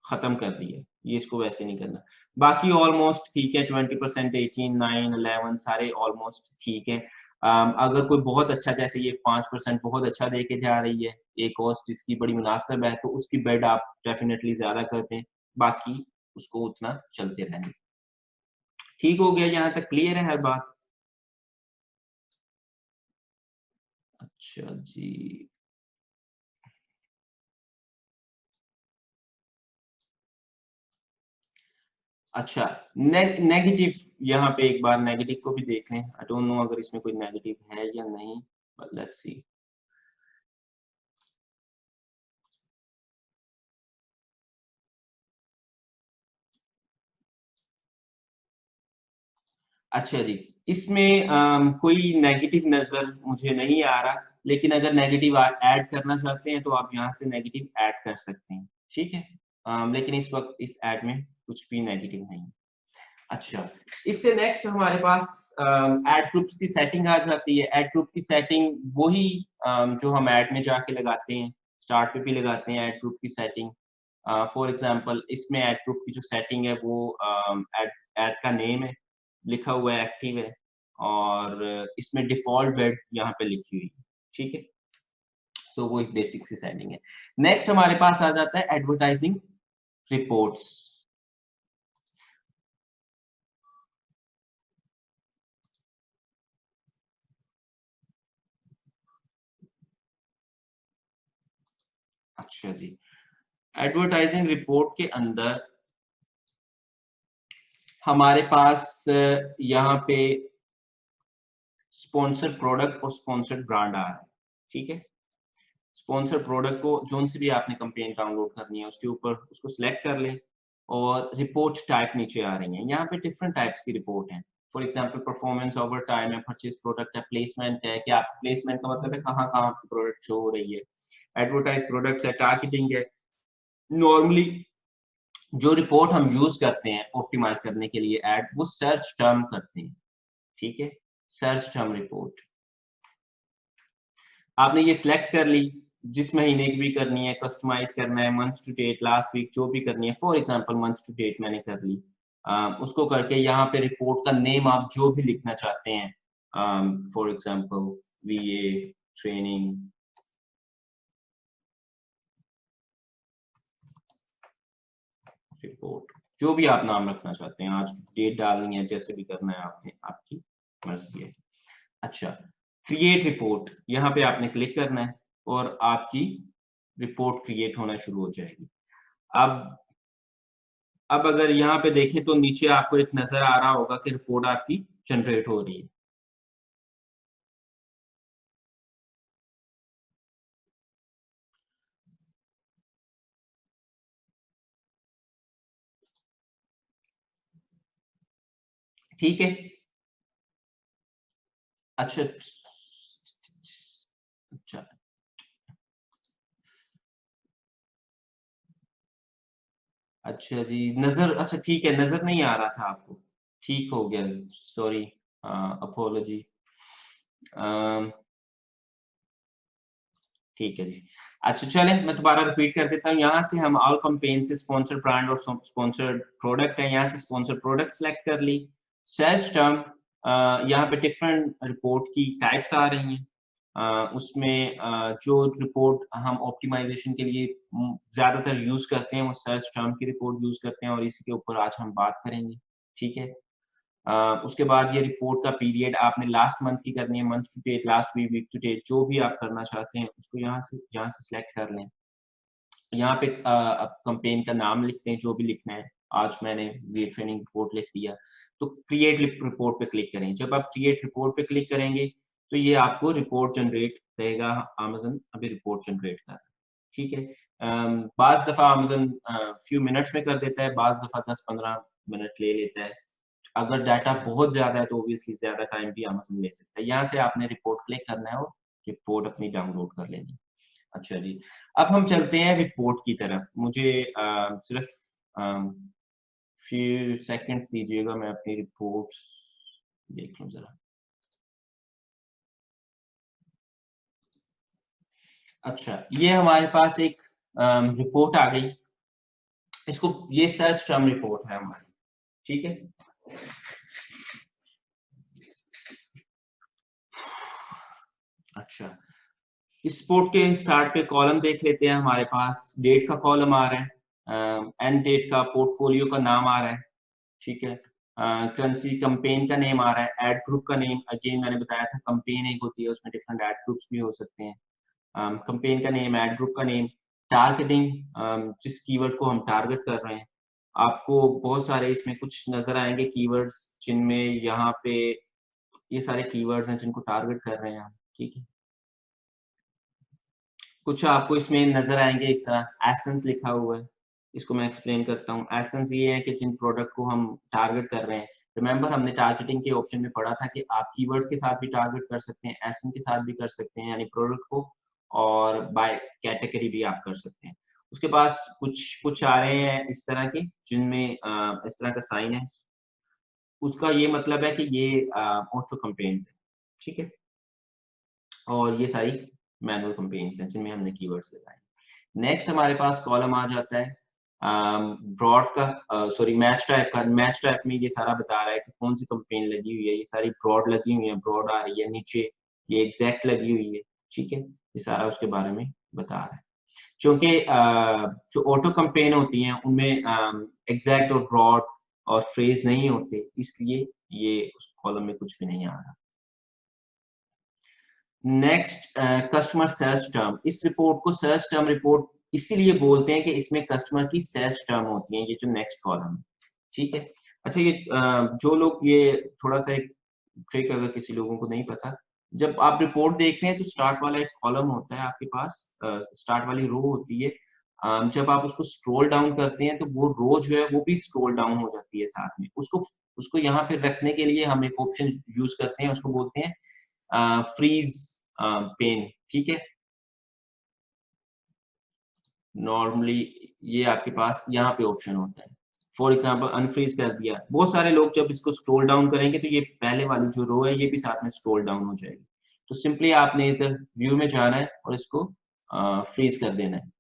खत्म कर दिया, ये इसको वैसे नहीं करना। बाकी ऑलमोस्ट ठीक है, 20%, 18, 9, 11 सारे ऑलमोस्ट ठीक है। अगर कोई बहुत अच्छा, जैसे ये 5% बहुत अच्छा दे के जा रही है, एक कॉस्ट जिसकी बड़ी मुनासिब है, तो उसकी बेड आप डेफिनेटली ज्यादा कर दें, बाकी उसको उतना चलते रहने। ठीक हो गया, यहाँ तक क्लियर है हर बात? अच्छा जी। अच्छा, नेगेटिव, यहाँ पे एक बार नेगेटिव को भी देख लें। आई डोंट नो अगर इसमें कोई नेगेटिव है या नहीं, बट लेट्स सी। अच्छा जी, इसमें कोई नेगेटिव नज़र मुझे नहीं आ रहा, लेकिन अगर नेगेटिव ऐड करना चाहते हैं तो आप यहाँ से नेगेटिव ऐड कर सकते हैं, ठीक है। लेकिन इस वक्त इस ऐड में कुछ भी नेगेटिव नहीं। अच्छा, इससे नेक्स्ट हमारे पास ऐड ग्रुप्स की सेटिंग आ जाती है। ऐड ग्रुप की सेटिंग वही जो हम ऐड में जाके लगाते हैं, स्टार्ट पे भी लगाते हैं ऐड ग्रुप की सेटिंग। फॉर एग्जांपल इसमें ऐड ग्रुप की जो सेटिंग है वो ऐड ऐड का नेम है, लिखा हुआ है, एक्टिव है, और इसमें डिफ़ॉल्ट बेड यहाँ पे लिखी हुई है, ठीक है। सो वो एक बेसिक सी सेटिंग है। नेक्स्ट हमारे पास आ जाता है एडवर्टाइजिंग रिपोर्ट्स। अच्छा जी, एडवर्टाइजिंग रिपोर्ट के अंदर हमारे पास यहाँ पे स्पॉन्सर्ड प्रोडक्ट और स्पॉन्सर्ड ब्रांड आ रहा है, ठीक है। स्पॉन्सर्ड प्रोडक्ट को जोन से भी आपने कंपेन डाउनलोड करनी है, उसके ऊपर उसको सिलेक्ट कर लें और रिपोर्ट टाइप नीचे आ रही है। यहाँ पे डिफरेंट टाइप्स की रिपोर्ट हैं। For example performance over time है, परचेज प्रोडक्ट है, प्लेसमेंट है। क्या प्लेसमेंट का मतलब है कहाँ कहाँ आपकी प्रोडक्ट शो हो रही है। एडवर्टाइज प्रोडक्ट्स है, टारगेटिंग है। नॉर्मली जो रिपोर्ट हम यूज करते हैं ऑप्टिमाइज करने के लिए एड, वो सर्च टर्म करते हैं, ठीक है, सर्च टर्म रिपोर्ट। आपने ये सिलेक्ट कर ली, जिस महीने की भी करनी है, कस्टमाइज करना है, month to date, last week, जो भी करनी है, for example month to date मैंने कर ली। उसको करके यहाँ पे रिपोर्ट का नेम आप जो भी लिखना चाहते हैं, फॉर एग्जांपल वीए ट्रेनिंग रिपोर्ट, जो भी आप नाम रखना चाहते हैं, आज डेट डालनी है, जैसे भी करना है आपने, आपकी मर्जी है। अच्छा, क्रिएट रिपोर्ट, यहाँ पे आपने क्लिक करना है और आपकी रिपोर्ट क्रिएट होना शुरू हो जाएगी। अब अगर यहाँ पे देखें तो नीचे आपको एक नजर आ रहा होगा कि रिपोर्ट आपकी जनरेट हो रही है। ठीक है, अच्छा अच्छा अच्छा जी, नजर, अच्छा ठीक है, नजर नहीं आ रहा था आपको, ठीक हो गया, सॉरी, अपोलॉजी। ठीक है जी। अच्छा चलें, मैं दोबारा रिपीट कर देता हूँ। यहाँ से हम ऑल कैंपेन से स्पॉन्सर्ड ब्रांड और स्पॉन्सर्ड प्रोडक्ट है, यहाँ से स्पॉन्सर्ड प्रोडक्ट सेलेक्ट कर ली। सर्च टर्म, यहाँ पे डिफरेंट रिपोर्ट की टाइप्स आ रही हैं। उसमें जो रिपोर्ट हम ऑप्टिमाइजेशन के लिए ज्यादातर यूज करते हैं, वो सर्च टर्म की रिपोर्ट यूज करते हैं और इसी के ऊपर आज हम बात करेंगे, ठीक है। उसके बाद ये रिपोर्ट का पीरियड आपने लास्ट मंथ की करनी है, month to date, last week, week to date, जो भी आप करना चाहते हैं उसको यहाँ से सिलेक्ट कर लें। यहाँ पे आप कैंपेन का नाम लिखते हैं, जो भी लिखना है। आज मैंने ये ट्रेनिंग रिपोर्ट लिख दिया, तो क्रिएट रिपोर्ट पे क्लिक करें। जब आप क्रिएट रिपोर्ट पे क्लिक करेंगे तो ये आपको रिपोर्ट जनरेट करेगा। अमेज़न अभी रिपोर्ट जनरेट कर रहा है, ठीक है। बाज़ दफ़ा अमेज़न फ्यू मिनट्स में कर देता है, बाज़ दफ़ा 10-15 मिनट ले लेता है। अगर डाटा बहुत ज़्यादा है तो ऑब्वियसली ज़्यादा टाइम भी अमेज़न ले सकता है। यहाँ से आपने रिपोर्ट क्लिक करना है और रिपोर्ट अपनी डाउनलोड कर लेनी है। अच्छा जी, अब हम चलते हैं रिपोर्ट की तरफ। मुझे सिर्फ फ्यू सेकंड्स दीजिएगा, मैं अपनी रिपोर्ट देख लूँ ज़रा। अच्छा, ये हमारे पास एक रिपोर्ट आ गई। इसको, ये सर्च टर्म रिपोर्ट है हमारी, ठीक है। अच्छा, इस रिपोर्ट के स्टार्ट पे कॉलम देख लेते हैं। हमारे पास डेट का कॉलम आ रहा है, एंड डेट का, पोर्टफोलियो का नाम आ रहा है, ठीक है। करेंसी कैंपेन का नेम आ रहा है, एड ग्रुप का नेम, अगेन मैंने बताया था कैंपेन एक होती है, उसमें डिफरेंट एड ग्रुप्स भी हो सकते हैं। कैंपेन का नेम, एड ग्रुप का नेम, टारगेटिंग, जिस कीवर्ड को हम टारगेट कर रहे हैं। आपको बहुत सारे इसमें कुछ नजर आएंगे कीवर्ड्स, जिनमें यहाँ पे ये सारे कीवर्ड्स हैं जिनको टारगेट कर रहे हैं हम, ठीक है। कुछ आपको इसमें नजर आएंगे इस तरह, एसेंस लिखा हुआ है। इसको मैं एक्सप्लेन करता हूँ। एसेंस ये है कि जिन प्रोडक्ट को हम टारगेट कर रहे हैं, रिमेंबर हमने टारगेटिंग के ऑप्शन में पढ़ा था कि आप कीवर्ड के साथ भी टारगेट कर सकते हैं, एसेंस के साथ भी कर सकते हैं, यानी प्रोडक्ट को, और बाय कैटेगरी भी आप कर सकते हैं। उसके पास कुछ कुछ आ रहे हैं इस तरह के, जिनमें इस तरह का साइन है। उसका ये मतलब है कि ये ऑटो कैंपेन्स है, ठीक है। और ये सारी मैनुअल कैंपेन्स हैं जिनमें हमने कीवर्ड्स लगाए। नेक्स्ट हमारे पास कॉलम आ जाता है ब्रॉड का, सॉरी मैच टाइप का। मैच टाइप में ये सारा बता रहा है कि कौन सी कैंपेन लगी हुई है। ये सारी ब्रॉड लगी हुई है, ब्रॉड आ रही है नीचे, ये एग्जैक्ट लगी हुई है, ठीक है। ये सारा उसके बारे में बता रहा है। क्योंकि जो ऑटो कैंपेन होती हैं उनमें एग्जैक्ट और ब्रॉड और फ्रेज नहीं होते, इसलिए ये उस कॉलम में कुछ भी नहीं आ रहा। Next, customer search term. इस रिपोर्ट को सर्च टर्म रिपोर्ट इसीलिए बोलते हैं कि इसमें कस्टमर की सर्च टर्म होती है, ये जो नेक्स्ट कॉलम है, ठीक है। अच्छा, ये जो लोग, ये थोड़ा सा एक ट्रिक अगर किसी लोगों को नहीं पता, जब आप रिपोर्ट देख रहे हैं तो स्टार्ट वाला एक कॉलम होता है आपके पास, स्टार्ट वाली रो होती है। जब आप उसको स्क्रॉल डाउन करते हैं तो वो रो जो है वो भी स्क्रॉल डाउन हो जाती है साथ में। उसको उसको यहाँ पे रखने के लिए हम एक ऑप्शन यूज करते हैं, उसको बोलते हैं फ्रीज पेन, ठीक है। नॉर्मली ये आपके पास यहाँ पे ऑप्शन होता है। फॉर एग्जांपल अनफ्रीज कर दिया, बहुत सारे लोग जब इसको स्क्रॉल डाउन करेंगे तो ये पहले वाली जो रो है ये भी साथ में स्क्रॉल डाउन हो जाएगी। तो सिंपली आपने इधर व्यू में जाना है और इसको फ्रीज कर देना है,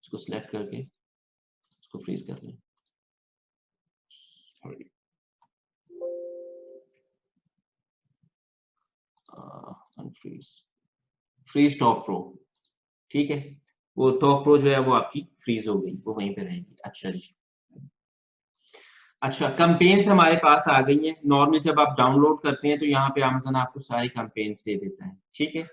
इसको सिलेक्ट करके इसको फ्रीज कर लें। अनफ्रीज, फ्रीज टॉप रो, ठीक है, वो टॉप रो जो है वो आपकी फ्रीज हो गई, वो वहीं पे रहेगी। अच्छा जी, अच्छा कैंपेन्स हमारे पास आ गई हैं। नॉर्मली जब आप डाउनलोड करते हैं तो यहाँ पे अमेज़न आपको सारी कैंपेन्स दे देता है, ठीक है।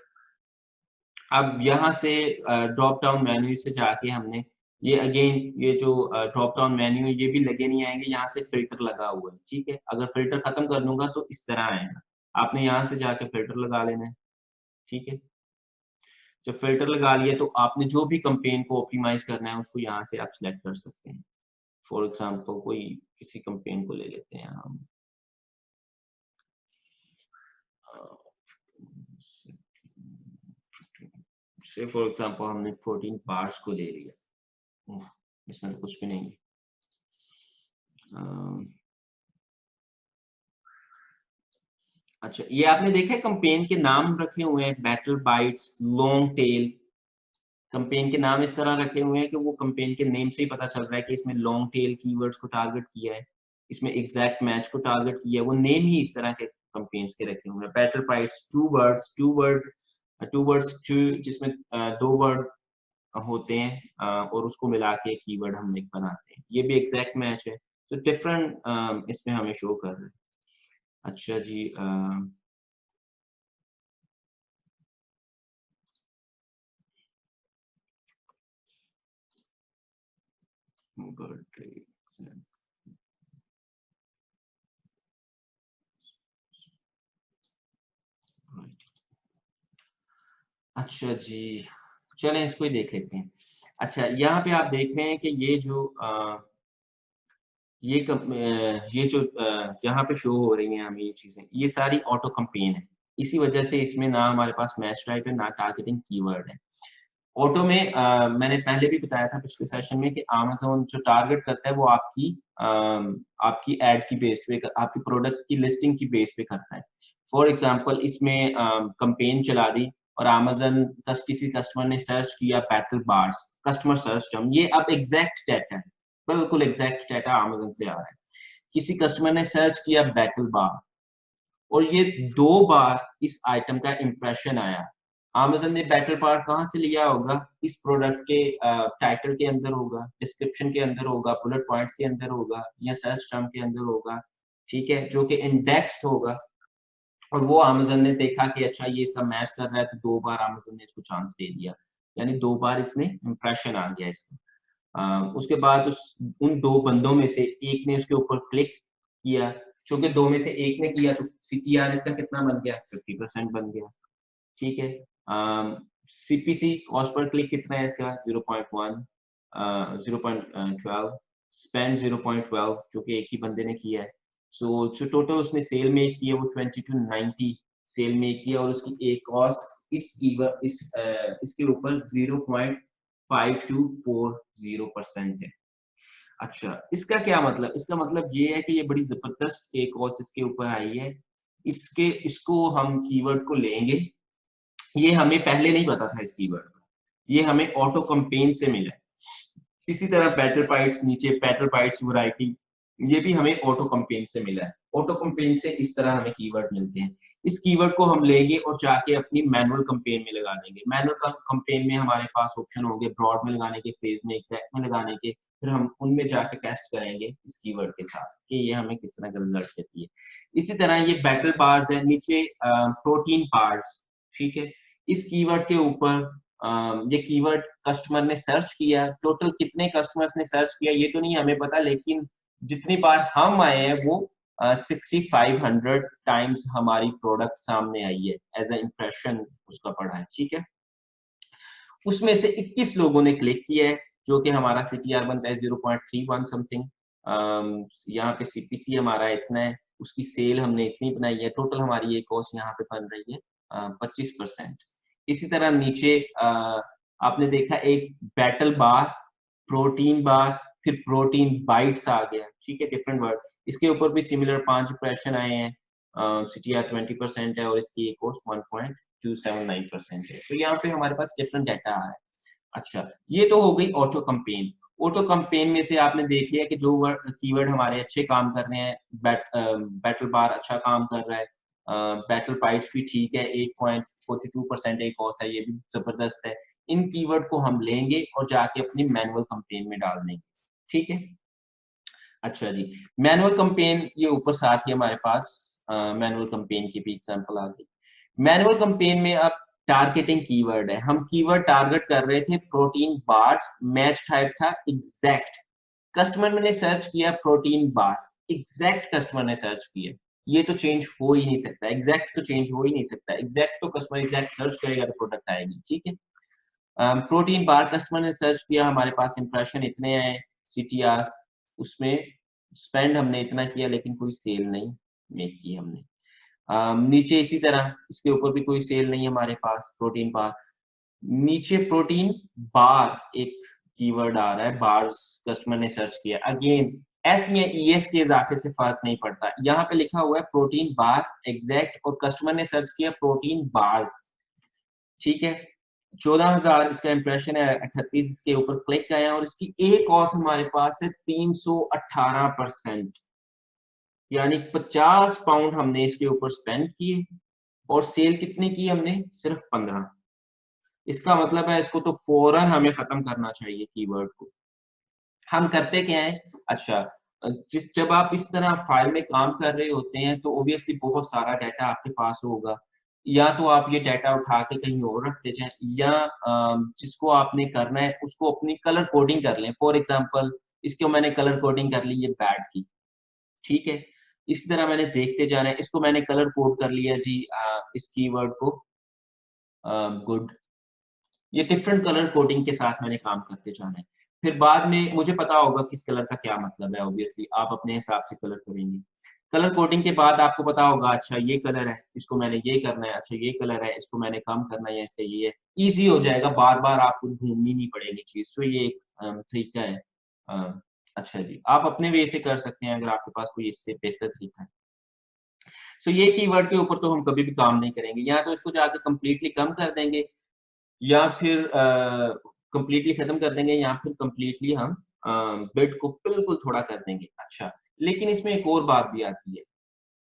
अब यहाँ से ड्रॉप डाउन मेन्यू से जाके हमने ये अगेन ये जो ड्रॉप डाउन मेन्यू है ये भी लगे नहीं आएंगे, यहाँ से फिल्टर लगा हुआ है, ठीक है। अगर फिल्टर खत्म कर लूंगा तो इस तरह आएगा, आपने यहाँ से जाके फिल्टर लगा लेना है, ठीक है। जब फिल्टर लगा लिया तो आपने जो भी कैंपेन को ऑप्टिमाइज करना है उसको यहाँ से आप सिलेक्ट कर सकते हैं। फॉर एग्जाम्पल कोई किसी कैंपेन को ले लेते हैं हम, से फॉर एग्जाम्पल हमने प्रोटीन बार्स को ले लिया, इसमें तो कुछ भी नहीं है। अच्छा, ये आपने देखा है कैंपेन के नाम रखे हुए हैं, battle bytes, long tail. Campaign के नाम इस तरह रखे हुए हैं कि वो कैंपेन के नेम से ही पता चल रहा है कि इसमें लॉन्ग टेल कीवर्ड्स को टारगेट किया है, इसमें एग्जैक्ट मैच को टारगेट किया है, वो नेम ही इस तरह के कैंपेन्स के रखे हुए हैं। बैटल बाइट्स, टू वर्ड्स जिसमें दो वर्ड होते हैं और उसको मिला के कीवर्ड हम एक बनाते हैं, ये भी एग्जैक्ट मैच है। तो डिफरेंट इसमें हमें शो कर रहे हैं। अच्छा जी, बर्थडे, अच्छा जी, चलें इसको ही देख लेते हैं। अच्छा, यहाँ पे आप देख रहे हैं कि ये जो ये जो यहाँ पे शो हो रही हैं हमें ये चीज़ें, ये सारी ऑटो कैंपेन है। इसी वजह से इसमें ना हमारे पास मैच टाइप है, ना टारगेटिंग कीवर्ड है। ऑटो में मैंने पहले भी बताया था पिछले सेशन में कि अमेज़न जो टारगेट करता है वो आपकी एड की बेस पे, आपकी प्रोडक्ट की लिस्टिंग की बेस पे करता है। फॉर एग्जांपल इसमें कैंपेन चला दी और अमेज़न किसी कस्टमर ने सर्च किया battle bars, customer search term, ये अब एग्जैक्ट डाटा है, बिल्कुल एग्जैक्ट डाटा अमेज़न से आ रहा है। किसी कस्टमर ने सर्च किया बैटल बार और ये 2 बार इस आइटम का इंप्रेशन आया। अमेज़न ने बैटल बार कहाँ से लिया होगा? इस प्रोडक्ट के टाइटल के अंदर होगा, डिस्क्रिप्शन के अंदर होगा, बुलेट पॉइंट्स के अंदर होगा या सर्च टर्म के अंदर होगा, ठीक है? जो कि इंडेक्स्ड होगा और वो अमेज़न ने देखा कि अच्छा ये इसका मैच कर रहा है तो 2 बार अमेज़न ने इसको चांस दे दिया। यानी 2 बार इसने इंप्रेशन आ गया इसका। उसके बाद उन 2 बंदों में से एक ने उसके ऊपर क्लिक किया, चूँकि 2 में से एक ने किया तो सीटीआर इसका कितना बन गया? 50% बन गया, ठीक है। सीपीसी कॉस्ट पर क्लिक कितना है इसका? 0.1 0.12, स्पेंड 0.12 जो कि एक ही बंदे ने किया है। सो जो टोटल उसने सेल मेक की है वो 20 to 90 सेल मेक किया और उसकी एक कॉस्ट इसके ऊपर 0.5240% है। अच्छा, इसका क्या मतलब? इसका मतलब ये है कि ये बड़ी ज़बरदस्त एक कॉस्ट इसके ऊपर आई है। इसको हम कीवर्ड को लेंगे, ये हमें पहले नहीं पता था इस कीवर्ड का, ये हमें ऑटो कैंपेन से मिला है। इसी तरह बैटल बाइट्स, नीचे बैटल बाइट्स वैरायटी, ये भी हमें ऑटो कैंपेन से मिला है। ऑटो कैंपेन से इस तरह हमें कीवर्ड मिलते हैं। इस कीवर्ड को हम लेंगे और जाके अपनी मैनुअल कैंपेन में लगा देंगे। मैनुअल कैंपेन में हमारे पास ऑप्शन होंगे ब्रॉड में लगाने के, फ्रेज में, एग्जैक्ट में लगाने के, फिर हम उनमें जाके टेस्ट करेंगे इस कीवर्ड के साथ कि ये हमें किस तरह का रिजल्ट देती है। इसी तरह ये बैटल बार्स है, नीचे प्रोटीन बार्स, ठीक है। इस कीवर्ड के ऊपर ये कीवर्ड कस्टमर ने सर्च किया, टोटल कितने कस्टमर्स ने सर्च किया ये तो नहीं हमें पता, लेकिन जितनी बार हम आए हैं वो 6500 टाइम्स हमारी प्रोडक्ट सामने आई है, एज ए इंप्रेशन उसका पड़ा है, ठीक है। उसमें से 21 लोगों ने क्लिक किया है, जो कि हमारा सीटीआर बनता है 0.31 समथिंग। यहाँ पे सीपीसी हमारा इतना है, उसकी सेल हमने इतनी बनाई है, टोटल हमारी ये कॉस्ट यहाँ पे बन रही है 25%। इसी तरह नीचे आपने देखा एक बैटल बार, प्रोटीन बार, फिर प्रोटीन बाइट्स आ गया, ठीक है, डिफरेंट वर्ड। इसके ऊपर भी सिमिलर 5 क्वेश्चन आए हैं। CTR 20% है और इसकी कॉस्ट 1.279% है। तो यहाँ पे हमारे पास डिफरेंट डाटा आ रहा है। अच्छा, ये तो हो गई ऑटो कंपेन। ऑटो कंपेन में से आपने देख लिया कि जो कीवर्ड हमारे अच्छे काम कर रहे हैं, बैटल बार अच्छा काम कर रहा है, बैटल पाइप्स भी ठीक है, 8.42% एक कॉस्ट है, ये भी जबरदस्त है। इन कीवर्ड को हम लेंगे और जाके अपनी मैनुअल कंपेन में डाल देंगे, ठीक है। अच्छा जी, मैनुअल कंपेन ये ऊपर साथ ही हमारे पास मैनुअल कंपेन की भी एग्जांपल आ गई। मैनुअल कंपेन में अब टारगेटिंग कीवर्ड है, हम कीवर्ड टारगेट कर रहे थे प्रोटीन बार्स, मैच टाइप था एग्जैक्ट। कस्टमर ने सर्च किया प्रोटीन बार्स, एग्जैक्ट कस्टमर ने सर्च किया, ये तो चेंज हो ही नहीं सकता, एग्जैक्ट तो चेंज हो ही नहीं सकता, एग्जैक्ट तो कस्टमर एग्जैक्ट सर्च करेगा तो प्रोडक्ट आएगी, ठीक है। प्रोटीन बार कस्टमर ने सर्च किया, हमारे पास इंप्रेशन इतने आए, CTR उसमें स्पेंड हमने इतना किया लेकिन कोई सेल नहीं मेक की हमने। नीचे इसी तरह इसके ऊपर भी कोई सेल नहीं हमारे पास, प्रोटीन बार। नीचे प्रोटीन बार एक कीवर्ड आ रहा है, बार्स कस्टमर ने सर्च किया, अगेन एस या ES के इजाफे से फर्क नहीं पड़ता, यहाँ पे लिखा हुआ है प्रोटीन बार एग्जैक्ट और कस्टमर ने सर्च किया प्रोटीन बार्स, ठीक है। 14,000 इसका इंप्रेशन है, 38 इसके ऊपर क्लिक आया और इसकी एक कॉस्ट हमारे पास है 318%, यानी 50 पाउंड हमने इसके ऊपर स्पेंड किए और सेल कितनी की हमने, सिर्फ 15। इसका मतलब है इसको तो फौरन हमें खत्म करना चाहिए कीवर्ड को। हम करते क्या है, अच्छा, जब आप इस तरह फाइल में काम कर रहे होते हैं तो ऑब्वियसली बहुत सारा डाटा आपके पास होगा, या तो आप ये डाटा उठा के कहीं और रखते जाएं, या जिसको आपने करना है उसको अपनी कलर कोडिंग कर लें। फॉर एग्जांपल इसको मैंने कलर कोडिंग कर ली, ये बैड की, ठीक है। इसी तरह मैंने देखते जाना है, इसको मैंने कलर कोड कर लिया जी, इस कीवर्ड को गुड, ये डिफरेंट कलर कोडिंग के साथ मैंने काम करते जाना है। फिर बाद में मुझे पता होगा किस कलर का क्या मतलब है, ऑब्वियसली आप अपने हिसाब से कलर करेंगे। कलर कोडिंग के बाद आपको पता होगा, अच्छा ये कलर है, इसको मैंने ये करना है, अच्छा ये कलर है, इसको मैंने कम करना है, इससे ये है। ईज़ी हो जाएगा, बार-बार आपको ढूँढनी नहीं पड़ेगी चीज़। तो ये एक तरीका है। अ, अच्छा जी, आप अपने वे से कर सकते हैं अगर आपके पास कोई इससे बेहतर तरीका है। सो ये कीवर्ड के ऊपर तो हम कभी भी काम नहीं करेंगे, या तो इसको जाके कंप्लीटली कम कर देंगे, या फिर कंप्लीटली खत्म कर देंगे, या फिर कंप्लीटली हम बिड को बिल्कुल थोड़ा कर देंगे। अच्छा, लेकिन इसमें एक और बात भी आती है,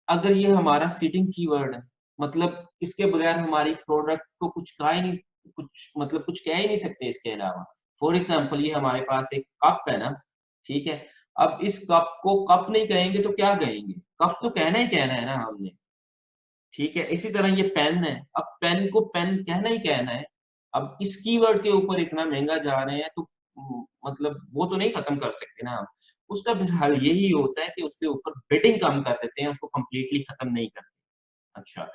अगर ये हमारा सीटिंग कीवर्ड है, मतलब इसके बगैर हमारी प्रोडक्ट को कुछ कहा ही नहीं, कुछ मतलब कुछ कह ही नहीं सकते इसके अलावा। फॉर एग्जांपल ये हमारे पास एक कप है ना, ठीक है। अब इस कप को कप नहीं कहेंगे तो क्या कहेंगे? कप तो कहना ही कहना है ना हमने, ठीक है। इसी तरह ये पेन है, अब पेन को पेन कहना ही कहना है। अब इस कीवर्ड के ऊपर इतना महँगा जा रहे हैं तो मतलब वो तो नहीं खत्म कर सकते ना हम। उसका फिर हल यही होता है कि उसके ऊपर बिडिंग कम कर देते हैं, उसको कंप्लीटली खत्म नहीं करते। अच्छा,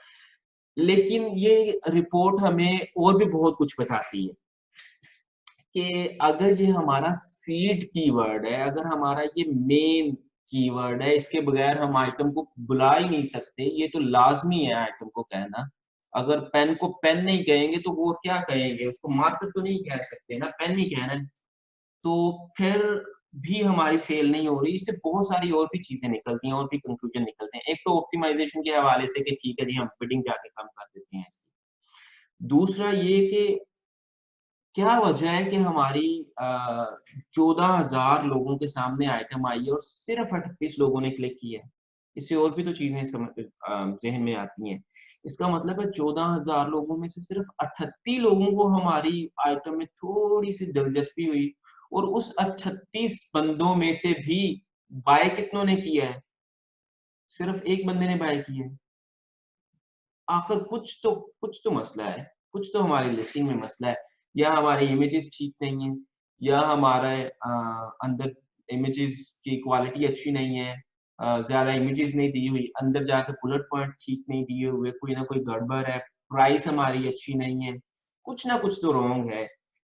लेकिन ये रिपोर्ट हमें और भी बहुत कुछ बताती है कि अगर ये हमारा सीड कीवर्ड है, अगर हमारा ये मेन कीवर्ड है, इसके बगैर हम आइटम को बुला ही नहीं सकते, ये तो लाज़मी है आइटम को कहना। अगर पेन को पेन नहीं कहेंगे तो वो क्या कहेंगे? उसको मार्कर तो नहीं कह सकते ना, पेन ही कहना है। तो फिर भी हमारी सेल नहीं हो रही, इससे बहुत सारी और भी चीज़ें निकलती हैं और भी कंक्लूजन निकलते हैं। एक तो ऑप्टिमाइज़ेशन के हवाले से कि ठीक है जी, हम बिडिंग जाके कम कर देते हैं इसकी। दूसरा ये कि क्या वजह है कि हमारी 14,000 लोगों के सामने आइटम आई है और सिर्फ 38 लोगों ने क्लिक किया है। इससे और भी तो चीज़ें ज़हन में आती हैं। इसका मतलब है 14,000 लोगों में से सिर्फ 38 लोगों को हमारी आइटम में थोड़ी-सी दिलचस्पी हुई और उस 38 बंदों में से भी बाय कितनों ने किया है? सिर्फ 1 बंदे ने बाय किया है। आखिर कुछ तो मसला है, कुछ तो हमारी लिस्टिंग में मसला है, या हमारी इमेजेस ठीक नहीं है, या हमारे अंदर इमेजेस की क्वालिटी अच्छी नहीं है, ज़्यादा इमेजेस नहीं दी हुई, अंदर जाकर बुलेट पॉइंट ठीक नहीं दिए हुए, कोई ना कोई गड़बड़ है, प्राइस हमारी अच्छी नहीं है, कुछ ना कुछ तो रॉन्ग है।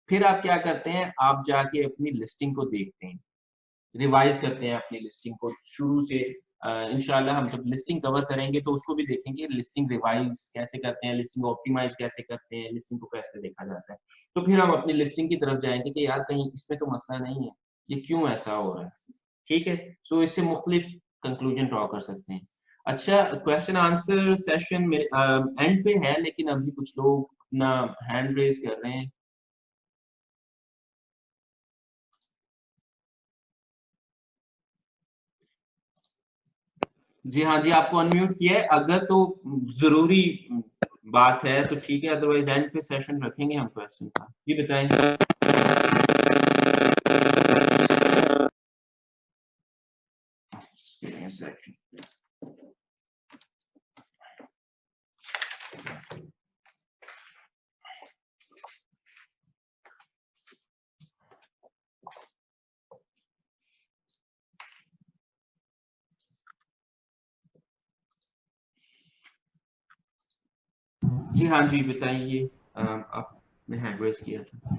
फिर आप क्या करते हैं, आप जाके अपनी लिस्टिंग को देखते हैं, रिवाइज़ करते हैं अपनी लिस्टिंग को शुरू से, इंशाल्लाह हम जब लिस्टिंग कवर करेंगे तो उसको भी देखेंगे, लिस्टिंग रिवाइज कैसे करते हैं, लिस्टिंग ऑप्टिमाइज कैसे करते हैं, लिस्टिंग को कैसे देखा जाता है। तो फिर हम अपनी लिस्टिंग की तरफ जाएंगे कि यार कहीं इसमें तो मसला नहीं है, ये क्यों ऐसा हो रहा है, ठीक है। सो इससे मुख्तलिफ कंक्लूजन ड्रॉ कर सकते हैं। अच्छा, क्वेश्चन आंसर सेशन मेरे एंड पे है, लेकिन अभी कुछ लोग अपना हैंड रेज कर रहे हैं। जी हाँ जी, आपको अनम्यूट किया है, अगर तो जरूरी बात है तो ठीक है, अदरवाइज एंड पे सेशन रखेंगे हम क्वेश्चन का। जी बताएं। Just give me a second. जी हाँ जी, बताइए, आपने हैंड रेज किया था।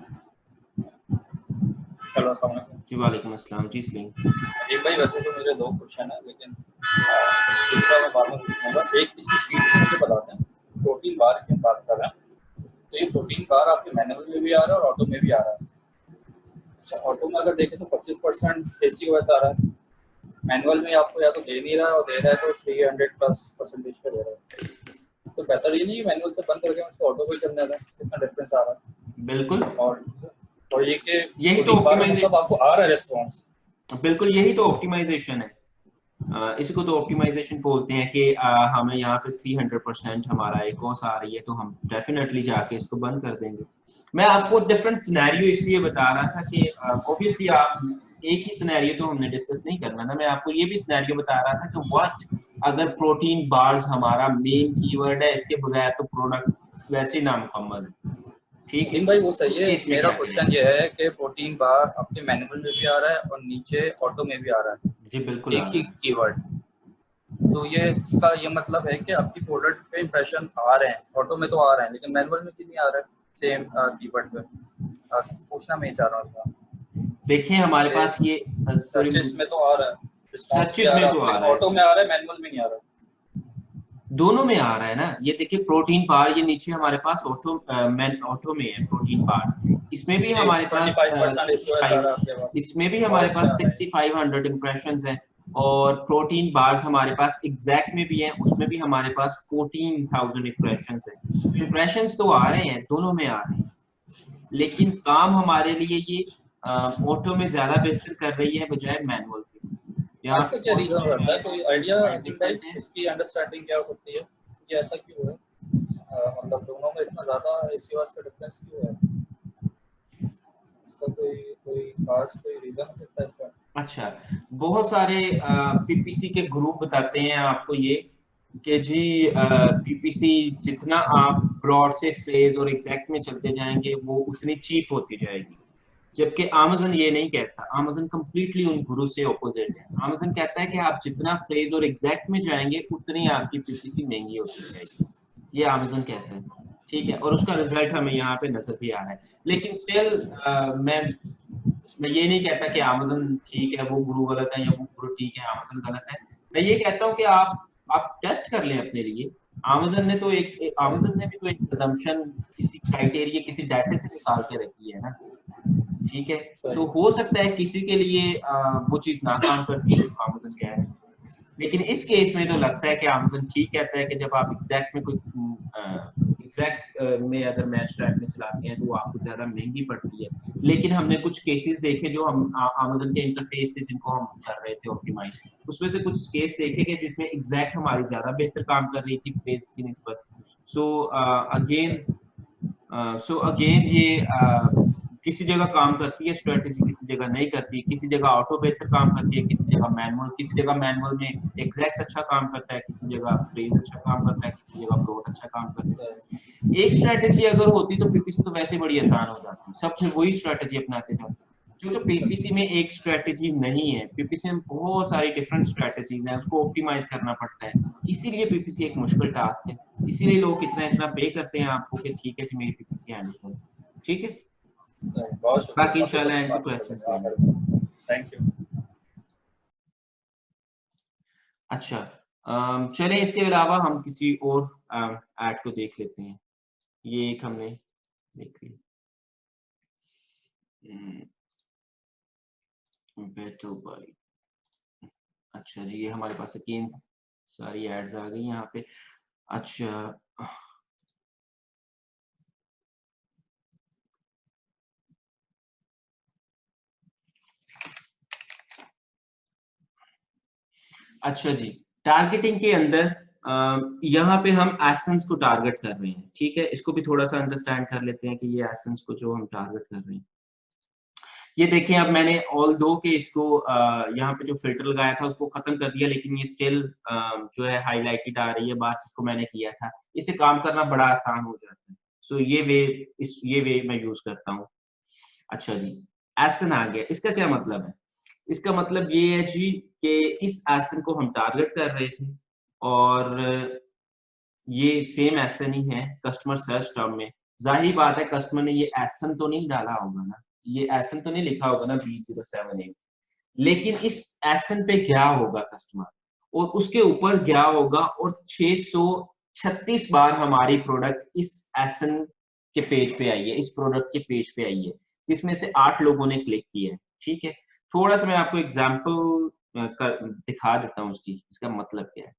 हेलो, अस्सलाम वालेकुम। जी वालेकुम अस्सलाम। जी सलीम। एक भाई, वैसे तो मेरे 2 क्वेश्चन है, लेकिन दूसरा मैं बाद में पूछूंगा। एक इसी शीट से मुझे बताते हैं, प्रोटीन बार की हम बात कर रहे हैं, तो ये प्रोटीन बार आपके मैनुअल में भी आ रहा है और ऑटो में भी आ रहा है। अच्छा, ऑटो में अगर देखें तो 25% ACOS आ रहा है, मैनुअल में आपको या तो दे नहीं रहा है, और दे रहा है तो 300+% पे दे रहा है। तो बेहतर ये नहीं है मैनुअल से बंद करके उसको ऑटो पे चलने दें, कितना डिफरेंस आ रहा है। बिल्कुल, और ये कि यही तो मतलब आपको आ रहा है रिस्पॉन्स। बिल्कुल यही तो ऑप्टिमाइजेशन है। इसी को तो ऑप्टिमाइजेशन बोलते हैं कि हमें यहाँ पे 300% हमारा एकोस आ रही है, तो हम डेफिनेटली जाके इसको बंद कर देंगे। मैं आपको डिफरेंट सिनेरियो इसलिए बता रहा था कि ऑब्वियसली आप एक ही सिनेरियो तो हमने डिस्कस नहीं करना ना, मैं आपको ये भी सिनेरियो बता रहा था कि व्हाट अगर प्रोटीन बार्स हमारा मेन कीवर्ड है, इसके बगैर तो प्रोडक्ट वैसे ही नामुकम्मल है, ठीक है। भाई वो सही है। इसमें मेरा क्या क्वेश्चन ये है कि प्रोटीन बार आपके मैनुअल में भी आ रहा है और नीचे ऑटो में भी आ रहा है, जी बिल्कुल एक ही कीवर्ड। तो ये इसका ये मतलब है कि आपकी प्रोडक्ट पे इंप्रेशन आ रहे हैं, ऑटो में तो आ रहे हैं, लेकिन मैनुअल में क्यों नहीं आ रहा है सेम कीवर्ड पे। पूछना मैं चाह रहा हूँ। देखिए हमारे पास ये सर्चेस में तो आ रहा है, रिस्पॉन्स भी सर्चेस आ में रहा तो है, आ लेकिन रहा ऑटो है, में आ रहा है, मैनुअल में नहीं आ रहा। दोनों में आ रहा है ना। ये देखिए प्रोटीन बार, ये नीचे हमारे पास ऑटो में है प्रोटीन बार, इसमें भी हमारे पास 25% ACOS आ रहा है 65, आपके पास। इसमें भी हमारे बहुत पास अच्छा है। 6500 इंप्रेशंस हैं, और प्रोटीन बार्स हमारे पास एग्जैक्ट में भी हैं, उसमें भी हमारे पास 14,000 इंप्रेशंस हैं। तो इंप्रेशंस तो आ रहे हैं, दोनों में आ रहे हैं, लेकिन काम हमारे लिए ये ऑटो में ज्यादा बेहतर कर रही है बजाय मैनुअल के। यहाँ इसका पे क्या ऑटो रीजन में रहता है, कोई आइडिया भाई? 65% है। इसकी अंडरस्टैंडिंग क्या हो सकती है कि ऐसा क्यों है? मतलब दोनों में इतना ज्यादा ACOS का डिफरेंस क्यों है? इसका कोई कोई खास कोई रीजन हो सकता है इसका? अच्छा, बहुत सारे पीपीसी के ग्रुप बताते हैं आपको ये कि जी पीपीसी जितना आप ब्रॉड से फ्रेज और एग्जैक्ट में चलते जाएंगे वो उतनी चीप होती जाएगी, जबकि अमेज़न ये नहीं कहता। अमेज़न कंप्लीटली उन गुरु से ऑपोजिट है। अमेज़न कहता है कि आप जितना फ्रेज और एग्जैक्ट में जाएंगे उतनी आपकी पीपीसी महंगी होती जाएगी, ये अमेज़न कहता है, ठीक है। और उसका रिजल्ट हमें यहाँ पे नजर भी आ रहा है। लेकिन स्टिल मैं ये नहीं कहता कि अमेज़न ठीक है, वो गुरु गलत है, या वो गुरु ठीक है, अमेज़न गलत है। मैं ये कहता हूँ कि आप टेस्ट कर लें अपने लिए। अमेज़न ने भी तो एक assumption किसी क्राइटेरिया, किसी डाटा से निकाल के रखी है ना, ठीक है। तो हो सकता है किसी के लिए वो चीज ना काम करती हो जो अमेज़न कह रहे हैं, लेकिन इस केस में तो लगता है कि अमेज़न ठीक कहता है कि जब आप एग्जैक्ट में कोई एग्जैक्ट में अगर मैच ट्रैक में चलाते हैं तो वो आपको ज्यादा महंगी पड़ती है। लेकिन हमने कुछ केसेस देखे जो हम अमेज़न के इंटरफेस से जिनको हम कर रहे थे ऑप्टिमाइज, उसमें से कुछ केस देखे गए जिसमें एग्जैक्ट हमारी ज्यादा बेहतर काम कर रही थी फ्रेज की निस्बत। सो अगेन ये किसी जगह काम करती है स्ट्रेटेजी, किसी जगह नहीं करती, किसी जगह ऑटो बेहतर काम करती है, किसी जगह मैनुअल में एग्जैक्ट अच्छा काम करता है, किसी जगह फ्रेज अच्छा काम करता है, किसी जगह ब्रॉड अच्छा काम करता है। एक स्ट्रेटेजी अगर होती तो पीपीसी तो वैसे बड़ी आसान हो जाती, सब फिर वही स्ट्रेटेजी अपनाते जाते। जो तो पीपीसी में एक स्ट्रेटेजी नहीं है, पीपीसी में बहुत सारी डिफरेंट स्ट्रेटेजीज हैं, उसको ऑप्टिमाइज करना पड़ता है, इसीलिए पीपीसी एक मुश्किल टास्क है। इसीलिए लोग इतना इतना पे करते हैं आपको कि ठीक है जी मेरी पीपीसी हैंडल करो, ठीक है। बहुत शुक्रिया, बाकी काफी इंशाल्लाह कुछ एंड पे बात क्वेश्चंस करते लेंगे। हैं। Thank you. अच्छा, चले इसके अलावा हम किसी और ऐड को देख लेते हैं। ये एक हमने देख ली। Battle by. अच्छा जी, ये हमारे पास अगेन सारी एड्स आ गई यहाँ पे। अच्छा, अच्छा जी, टारगेटिंग के अंदर यहाँ पे हम एसेंस को टारगेट कर रहे हैं, ठीक है? इसको भी थोड़ा सा अंडरस्टैंड कर लेते हैं कि ये एसेंस को जो हम टारगेट कर रहे हैं। ये देखें, अब मैंने ऑल दो के इसको यहाँ पे जो फिल्टर लगाया था उसको खत्म कर दिया, लेकिन ये स्टिल जो है हाईलाइटेड आ रही है बात जिसको मैंने किया था। इससे काम करना बड़ा आसान हो जाता है। सो ये वे मैं यूज करता हूँ। अच्छा जी, एसन आ गया। इसका क्या मतलब है? इसका मतलब ये है जी कि इस एसन को हम टारगेट कर रहे थे और ये सेम एसन ही है कस्टमर सर्च टर्म में। ज़ाहिर बात है कस्टमर ने ये एसन तो नहीं डाला होगा ना, ये एसन तो नहीं लिखा होगा ना B078, लेकिन इस एसन पे गया होगा कस्टमर और उसके ऊपर गया होगा और 636 बार हमारी प्रोडक्ट इस एसन के पेज पे आई है, इस प्रोडक्ट के पेज पे आई है, जिसमें से 8 लोगों ने क्लिक किया है, ठीक है? थोड़ा सा मैं आपको एग्जांपल दिखा देता हूँ उसकी, इसका मतलब क्या है।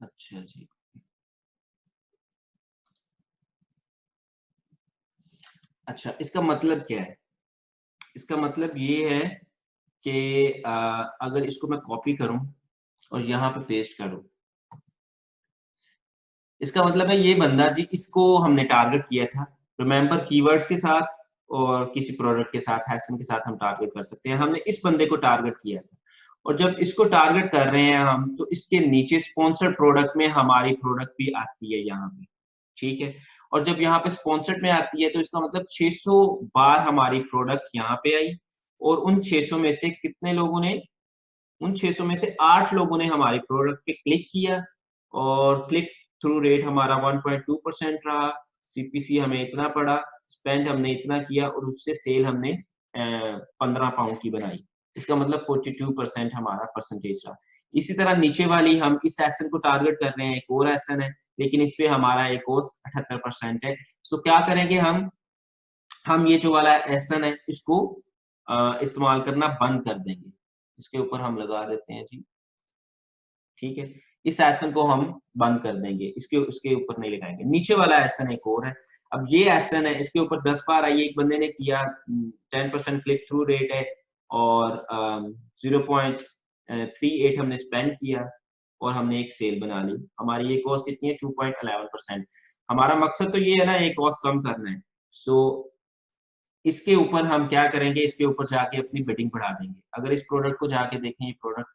अच्छा जी, अच्छा इसका मतलब क्या है? इसका मतलब ये है कि अगर इसको मैं कॉपी करूं और यहाँ पे पेस्ट करूं, इसका मतलब है ये बंदा जी, इसको हमने टारगेट किया था। रिमेंबर कीवर्ड्स के साथ और किसी प्रोडक्ट के साथ, हैशन के साथ हम टारगेट कर सकते हैं। हमने इस बंदे को टारगेट किया था और जब इसको टारगेट कर रहे हैं हम, तो इसके नीचे स्पॉन्सर्ड प्रोडक्ट में हमारी प्रोडक्ट भी आती है यहाँ पे, ठीक है? और जब यहाँ पे स्पॉन्सर्ड में आती है तो इसका मतलब 600 बार हमारी प्रोडक्ट यहाँ पे आई और उन 600 में से कितने लोगों ने, उन 600 में से 8 लोगों ने हमारी प्रोडक्ट पे क्लिक किया और क्लिक थ्रू रेट हमारा 1.2% रहा, सीपीसी हमें इतना पड़ा, स्पेंड हमने इतना किया और उससे सेल हमने 15 पाउंड की बनाई। इसका मतलब 42% हमारा परसेंटेज रहा। इसी तरह नीचे वाली हम इस एसन को टारगेट कर रहे हैं, एक और एसन है, लेकिन इस पे हमारा एक और 78% है। सो क्या करेंगे हम ये जो वाला एसन है इसको इस्तेमाल करना बंद कर देंगे। इसके ऊपर हम लगा देते हैं जी, ठीक है? इस आसन को हम बंद कर देंगे, इसके उसके ऊपर नहीं लगाएंगे। नीचे वाला आसन एक और है। अब ये आसन है, इसके ऊपर 10 बार आई, एक बंदे ने किया, 10% क्लिक थ्रू रेट है और 0.38 हमने स्पेंड किया और हमने एक सेल बना ली। हमारी ये कॉस्ट कितनी है? 2.11%। हमारा मकसद तो ये है ना, एक कॉस्ट कम करना है। सो इसके ऊपर हम क्या करेंगे, इसके ऊपर जाके अपनी बिडिंग बढ़ा देंगे। अगर इस प्रोडक्ट को जाके देखें, ये प्रोडक्ट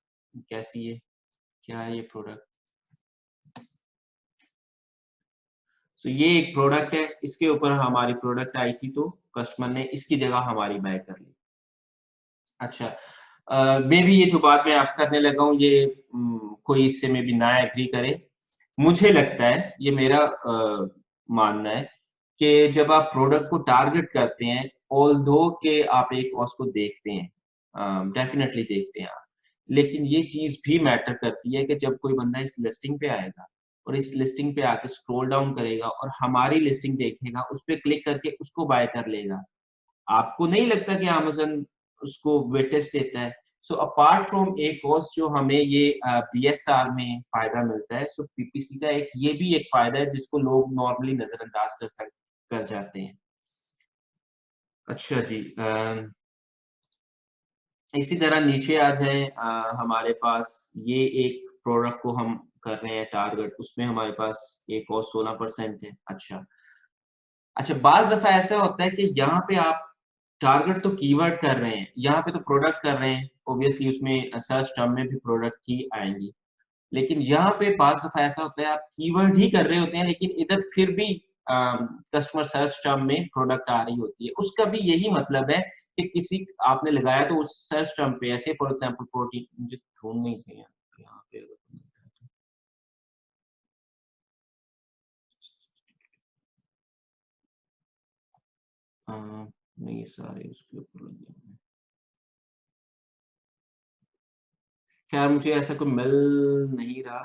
कैसी है, क्या है ये प्रोडक्ट? सो ये एक प्रोडक्ट है, इसके ऊपर हमारी प्रोडक्ट आई थी तो कस्टमर ने इसकी जगह हमारी बाय कर ली। अच्छा, मे बी ये जो बात मैं आप करने लगा हूँ ये कोई इससे में भी ना एग्री करे। मुझे लगता है, ये मेरा मानना है कि जब आप प्रोडक्ट को टारगेट करते हैं, ऑल्दो के आप एक कॉस्ट को देखते हैं, डेफिनिटली देखते हैं आप, लेकिन ये चीज़ भी मैटर करती है कि जब कोई बंदा इस लिस्टिंग पे आएगा और इस लिस्टिंग पे आके स्क्रॉल डाउन करेगा और हमारी लिस्टिंग देखेगा, उस पे क्लिक करके उसको बाय कर लेगा। आपको नहीं लगता कि अमेज़न उसको वेटेज देता है? So apart from A cost जो हमें ये बीएसआर में फ़ायदा मिलता है, सो पीपीसी का एक ये भी एक फ़ायदा है जिसको लोग नॉर्मली नज़रअंदाज कर जाते हैं। अच्छा जी, इसी तरह नीचे आ जाएँ, हमारे पास ये एक प्रोडक्ट को हम कर रहे हैं टारगेट, उसमें हमारे पास एक और 16% है। अच्छा। अच्छा, बाज़ दफ़ा ऐसा होता है कि यहाँ पे आप टारगेट तो कीवर्ड कर रहे हैं, यहाँ पे तो प्रोडक्ट कर रहे हैं, ऑब्वियसली उसमें सर्च टर्म में भी प्रोडक्ट ही आएँगी। लेकिन यहाँ पे बाज़ दफ़ा ऐसा होता है आप कीवर्ड ही कर रहे होते हैं, लेकिन इधर फिर भी कस्टमर सर्च टर्म में प्रोडक्ट आ रही होती है, उसका भी यही मतलब है कि किसी आपने लगाया तो उस सर्च टर्म पे, ऐसे फॉर एग्जांपल प्रोटीन, मुझे ढूंढ नहीं थे यहाँ पे नहीं, सारे उसके ऊपर लगे हैं। खैर मुझे ऐसा कोई मिल नहीं रहा।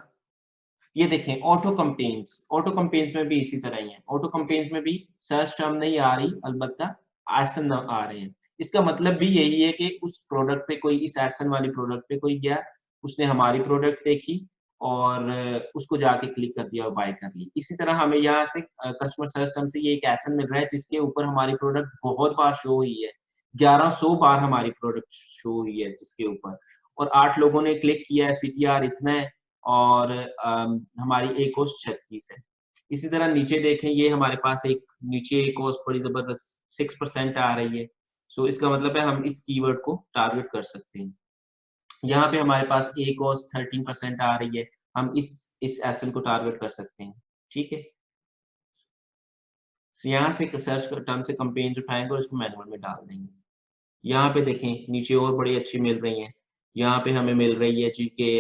ये देखें ऑटो कंपेन्स में भी इसी तरह ही है। ऑटो कंपेन्स में भी सर्च टर्म नहीं आ रही, अलबत्ता एसन आ रहे हैं। इसका मतलब भी यही है कि उस प्रोडक्ट पे कोई, इस एसन वाली प्रोडक्ट पे कोई गया, उसने हमारी प्रोडक्ट देखी और उसको जाके क्लिक कर दिया और बाय कर ली। इसी तरह हमें यहाँ से कस्टमर सर्च टर्म से ये एक एसन मिल रहा है जिसके ऊपर हमारी प्रोडक्ट बहुत बार शो हुई है, 1100 बार हमारी प्रोडक्ट शो हुई है जिसके ऊपर, और 8 लोगों ने क्लिक किया है, सीटीआर इतना है, और हमारी ए कॉस्ट 36 है। इसी तरह नीचे देखें, ये हमारे पास एक नीचे ए कॉस्ट बड़ी जबरदस्त 6% आ रही है। सो इसका मतलब है हम इस कीवर्ड को टारगेट कर सकते हैं। यहाँ पे हमारे पास ए कॉस्ट 13% आ रही है, हम इस एसन को टारगेट कर सकते हैं। ठीक है, यहाँ से सर्च टर्म से कंपेन्स उठाएंगे और इसको मैनुअल में डाल देंगे। यहाँ पे देखें नीचे और बड़ी अच्छी मिल रही है। यहाँ पे हमें मिल रही है जी के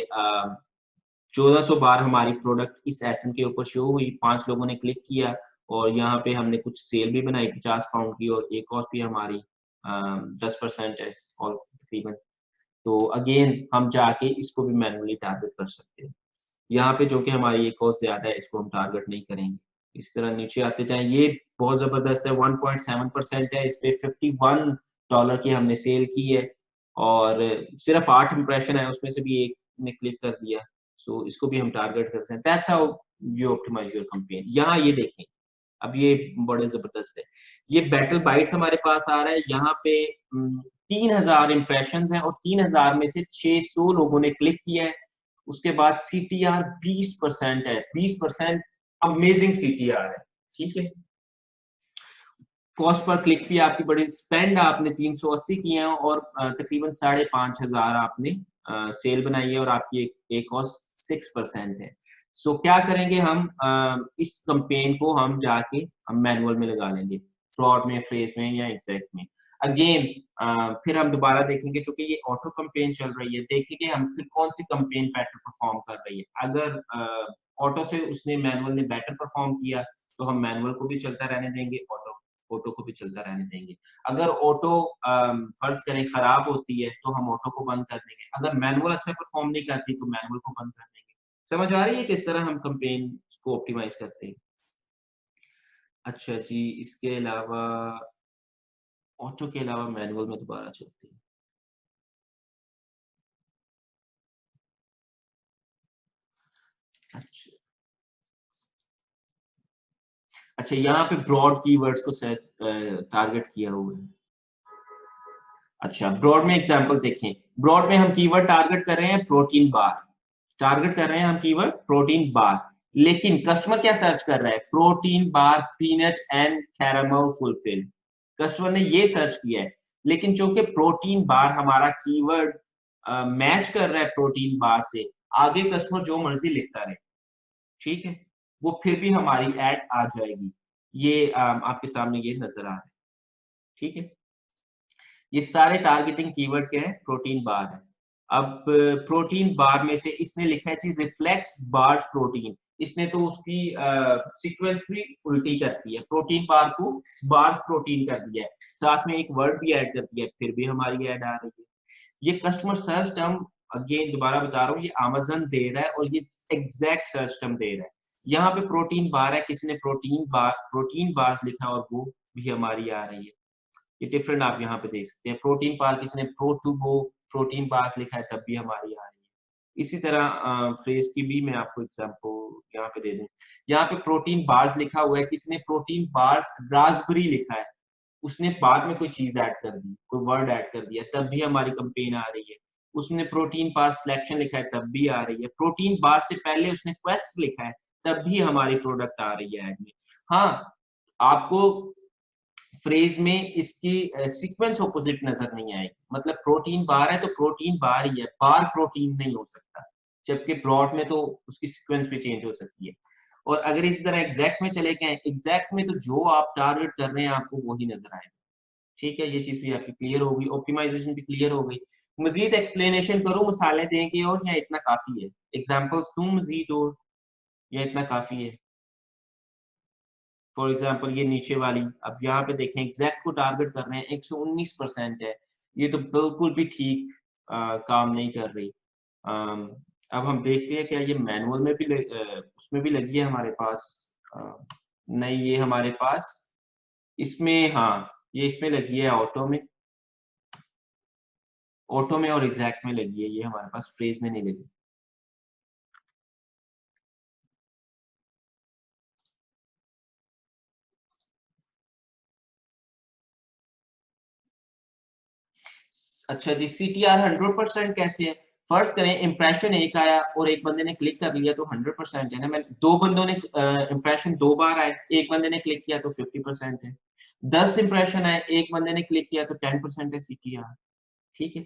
1400 बार हमारी प्रोडक्ट इस एसन के ऊपर शो हुई, 5 लोगों ने क्लिक किया और यहाँ पे हमने कुछ सेल भी बनाई 50 पाउंड की, और एक कॉस्ट भी हमारी 10% है और तकरीबन। तो अगेन हम जाके इसको भी मैनुअली टारगेट कर सकते हैं। यहाँ पे जो कि हमारी एक कॉस्ट ज्यादा है, इसको हम टारगेट नहीं करेंगे। इस तरह नीचे आते जाएं, ये बहुत जबरदस्त है, 1.7% है, इस पे $51 की हमने सेल की है और सिर्फ 8 इंप्रेशन है, उसमें से भी एक ने क्लिक कर दिया। सो इसको भी हम टारगेट कर सकते हैं। That's how you optimise your campaign. यहाँ ये देखें, अब ये बड़े जबरदस्त है, ये बैटल बाइट्स हमारे पास आ रहा है। यहाँ पे 3000 इंप्रेशंस हैं और 3000 में से 600 लोगों ने क्लिक किया है। उसके बाद सीटीआर 20% है, 20% अमेजिंग सीटीआर है। ठीक है, कॉस्ट पर क्लिक भी आपकी बड़ी, स्पेंड आपने 380 किए हैं और तकरीबन 5500 आपने सेल बनाई है और आपकी एक कॉस्ट 6% है। सो क्या करेंगे हम, इस कंपेन को हम जाके हम मैनुअल में लगा लेंगे, फ्रॉड में, फ्रेज में या एग्जैक्ट में। अगेन फिर हम दोबारा देखेंगे, चूंकि ये ऑटो कंपेन चल रही है, देखेंगे हम फिर कौन सी कंपेन बेटर परफॉर्म कर रही है। अगर ऑटो से उसने मैनुअल ने बेटर परफॉर्म किया तो हम मैनुअल को भी चलता रहने देंगे, ऑटो को भी चलता रहने देंगे। अगर ऑटो फर्ज करें खराब होती है तो हम ऑटो को बंद कर देंगे। अगर मैनुअल अच्छा परफॉर्म नहीं करती तो मैनुअल को बंद कर देंगे। समझ आ रही है किस तरह हम कंपेन को ऑप्टिमाइज करते हैं। अच्छा जी, इसके अलावा ऑटो के अलावा मैनुअल में दोबारा चलते हैं। अच्छा अच्छा, यहाँ पे ब्रॉड कीवर्ड्स को टारगेट किया हुआ है। अच्छा, ब्रॉड में एग्जांपल देखें, ब्रॉड में हम कीवर्ड टारगेट कर रहे हैं प्रोटीन बार, टारगेट कर रहे हैं हम कीवर्ड प्रोटीन बार, लेकिन कस्टमर क्या सर्च कर रहा है, protein bar peanut and caramel fulfil. Customer ने ये सर्च किया है, लेकिन चूंकि प्रोटीन बार हमारा कीवर्ड मैच कर रहा है प्रोटीन बार से, आगे कस्टमर जो मर्जी लिखता रहे, ठीक है, वो फिर भी हमारी एड आ जाएगी। ये आपके सामने ये नजर आ रहा है। ठीक है, ये सारे टारगेटिंग कीवर्ड के हैं, प्रोटीन बार है। अब प्रोटीन बार में से इसने लिखा है जी रिफ्लेक्स बार्स प्रोटीन, इसने तो उसकी सीक्वेंस भी उल्टी कर दी है, प्रोटीन बार को बार्स प्रोटीन कर दिया है, साथ में एक वर्ड भी ऐड कर दिया है, फिर भी हमारी ऐड आ रही है। ये कस्टमर सर्च टर्म, अगेन दोबारा बता रहा हूँ, ये अमेज़न दे रहा है और ये एग्जैक्ट सर्च टर्म दे रहा है। यहाँ पे प्रोटीन बार है, किसी ने प्रोटीन बार्स लिखा और वो भी हमारी आ रही है। ये डिफरेंट आप यहाँ पे देख सकते हैं, प्रोटीन बार किसी ने pro to go protein bars लिखा है तब भी हमारी आ रही है। इसी तरह फ्रेज की भी मैं आपको एग्जांपल यहाँ पे दे दूं, यहाँ पे प्रोटीन बार्स लिखा हुआ है, किसी ने प्रोटीन बार्स रास्पबेरी लिखा है, उसने बाद में कोई चीज ऐड कर दी, कोई वर्ड ऐड कर दिया, तब भी हमारी कंपेन आ रही है। उसने प्रोटीन बार सिलेक्शन लिखा है तब भी आ रही है। प्रोटीन बार से पहले उसने क्वेस्ट लिखा है तब भी हमारी प्रोडक्ट आ रही है ऐड में। हाँ, आपको फ्रेज में इसकी सीक्वेंस ऑपोजिट नजर नहीं आएगी, मतलब प्रोटीन बार है तो प्रोटीन बार ही है, बार प्रोटीन नहीं हो सकता, जबकि ब्रॉड में तो उसकी सीक्वेंस भी चेंज हो सकती है। और अगर इसी तरह एग्जैक्ट में चले गए, एग्जैक्ट में तो जो आप टारगेट कर रहे हैं आपको वही नजर आएगा। ठीक है, ये चीज भी आपकी क्लियर होगी, ऑप्टिमाइजेशन भी क्लियर हो गई। मजीद एक्सप्लेनेशन करूं, मिसालें देंगे और या इतना काफी है? एग्जांपल्स दूं मजीद और या इतना काफी है? फॉर एग्जांपल ये नीचे वाली, अब यहाँ पे देखें एग्जैक्ट को टारगेट कर रहे हैं, 119% है, ये तो बिल्कुल भी ठीक काम नहीं कर रही। अब हम देखते हैं क्या ये मैनुअल में भी उसमें भी लगी है हमारे पास? नहीं, ये हमारे पास इसमें, हाँ ये इसमें लगी है, ऑटो में, ऑटो में और एग्जैक्ट में लगी है, ये हमारे पास फ्रेज में नहीं लगी। अच्छा जी, CTR 100% कैसे है? फर्ज करें इम्प्रेशन एक आया और एक बंदे ने क्लिक कर लिया तो 100% है ना। मैं दो बंदों ने इम्प्रेशन 2 बार आए, एक बंदे ने क्लिक किया तो 50% है। 10 इम्प्रेशन आए, एक बंदे ने क्लिक किया तो 10% है CTR। ठीक है,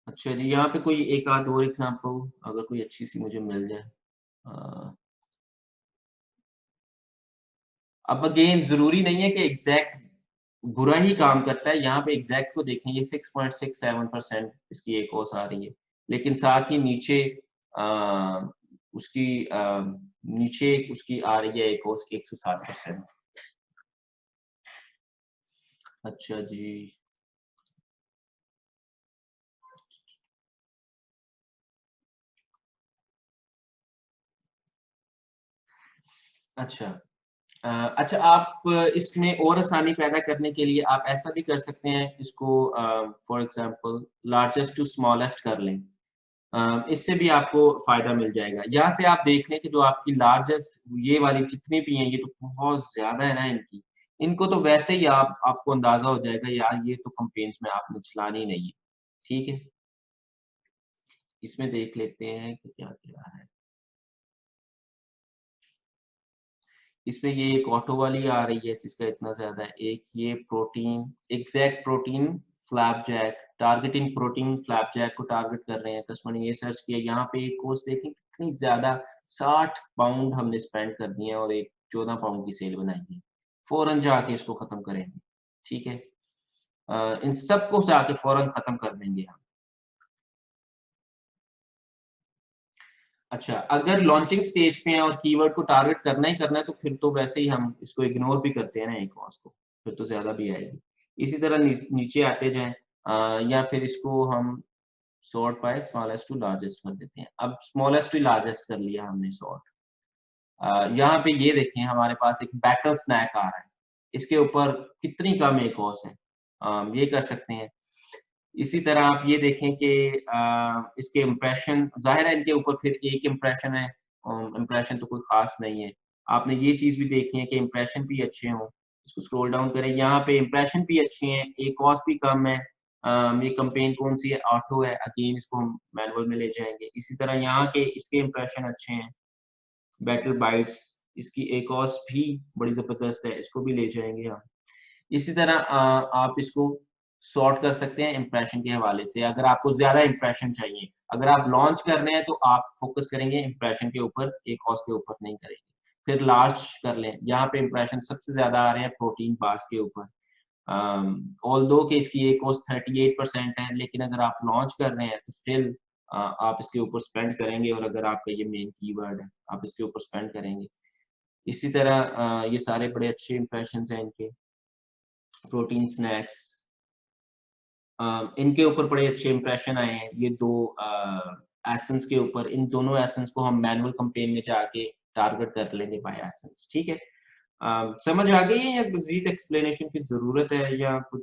अच्छा जी, यहाँ पे कोई एक आध और एग्जांपल अगर कोई अच्छी सी मुझे मिल जाए। अब अगेन जरूरी नहीं है कि एग्जैक्ट बुरा ही काम करता है। यहाँ पे एग्जैक्ट को देखें, ये 6.67% इसकी एक औस आ रही है, लेकिन साथ ही नीचे उसकी नीचे उसकी आ रही है एक औस 107%। अच्छा जी, अच्छा अच्छा, आप इसमें और आसानी पैदा करने के लिए आप ऐसा भी कर सकते हैं इसको, for example largest to smallest कर लें। इससे भी आपको फायदा मिल जाएगा। यहाँ से आप देख लें कि जो आपकी लार्जेस्ट ये वाली जितनी भी हैं, ये तो बहुत ज्यादा है ना इनकी, इनको तो वैसे ही आपको अंदाजा हो जाएगा यार ये तो कैंपेन्स में आपने चलानी नहीं है। ठीक है, इसमें देख लेते हैं कि क्या क्या है। इसमें ये एक ऑटो वाली आ रही है जिसका इतना ज्यादा है, एक ये protein, exact protein flapjack, targeting protein flapjack को टारगेट कर रहे हैं। कस्टमर ने ये सर्च किया, यहाँ पे एक कोस्ट देखें कितनी ज्यादा, 60 पाउंड हमने स्पेंड कर दिए और एक 14 पाउंड की सेल बनाई है। फौरन जाके इसको खत्म करेंगे। ठीक है, इन सबको जाके फौरन खत्म कर देंगे हम। अच्छा, अगर लॉन्चिंग स्टेज पे है और कीवर्ड को टारगेट करना ही करना है तो फिर तो वैसे ही हम इसको इग्नोर भी करते हैं ना एक कॉस्ट को, फिर तो ज्यादा भी आएगी। इसी तरह नीचे आते जाएं, या फिर इसको हम sort by smallest to largest कर देते हैं। अब स्मॉलेस्ट टू लार्जेस्ट कर लिया हमने सॉर्ट। यहाँ पे ये देखें हमारे पास एक बैटल स्नैक आ रहा है, इसके ऊपर कितनी कम एक कॉस्ट है, ये कर सकते हैं। इसी तरह आप ये देखें कि इसके इम्प्रेशन, जाहिर है इनके ऊपर फिर एक इम्प्रेशन है, इम्प्रेशन तो कोई खास नहीं है। आपने ये चीज भी देखी है कि इम्प्रेशन भी अच्छे हों। इसको स्क्रॉल डाउन करें, यहाँ पे इम्प्रेशन भी अच्छे हैं, एक कॉस्ट भी कम है। ये कैंपेन कौन सी है? ऑटो है। अगेन इसको हम मैनुअल में ले जाएंगे। इसी तरह यहाँ के इसके इम्प्रेशन अच्छे हैं, बैटल बाइट्स, इसकी एक कॉस्ट भी बड़ी जबरदस्त है, इसको भी ले जाएंगे हम। इसी तरह आप इसको सॉर्ट कर सकते हैं इम्प्रेशन के हवाले से। अगर आपको ज्यादा इम्प्रेशन चाहिए, अगर आप लॉन्च कर रहे हैं तो आप फोकस करेंगे इम्प्रेशन के ऊपर, एक कॉस्ट के ऊपर नहीं करेंगे। फिर लार्ज कर लें, यहाँ पे इम्प्रेशन सबसे ज्यादा आ रहे हैं प्रोटीन बार्स के ऊपर। ऑल्दो कि इसकी एक कॉस्ट 38% है, लेकिन अगर आप लॉन्च कर रहे हैं तो स्टिल आप इसके ऊपर स्पेंड करेंगे, और अगर आपका ये मेन कीवर्ड है आप इसके ऊपर स्पेंड करेंगे। इसी तरह ये सारे बड़े अच्छे इम्प्रेशन हैं इनके। प्रोटीन स्नैक्स, इनके ऊपर बड़े अच्छे इंप्रेशन आए हैं, ये दो एसेंस के ऊपर। इन दोनों एसेंस को हम मैनुअल कैंपेन में जाके टारगेट कर लेंगे बाय एसेंस। ठीक है, समझ आ गई है या मजीद एक्सप्लेनेशन की जरूरत है या कुछ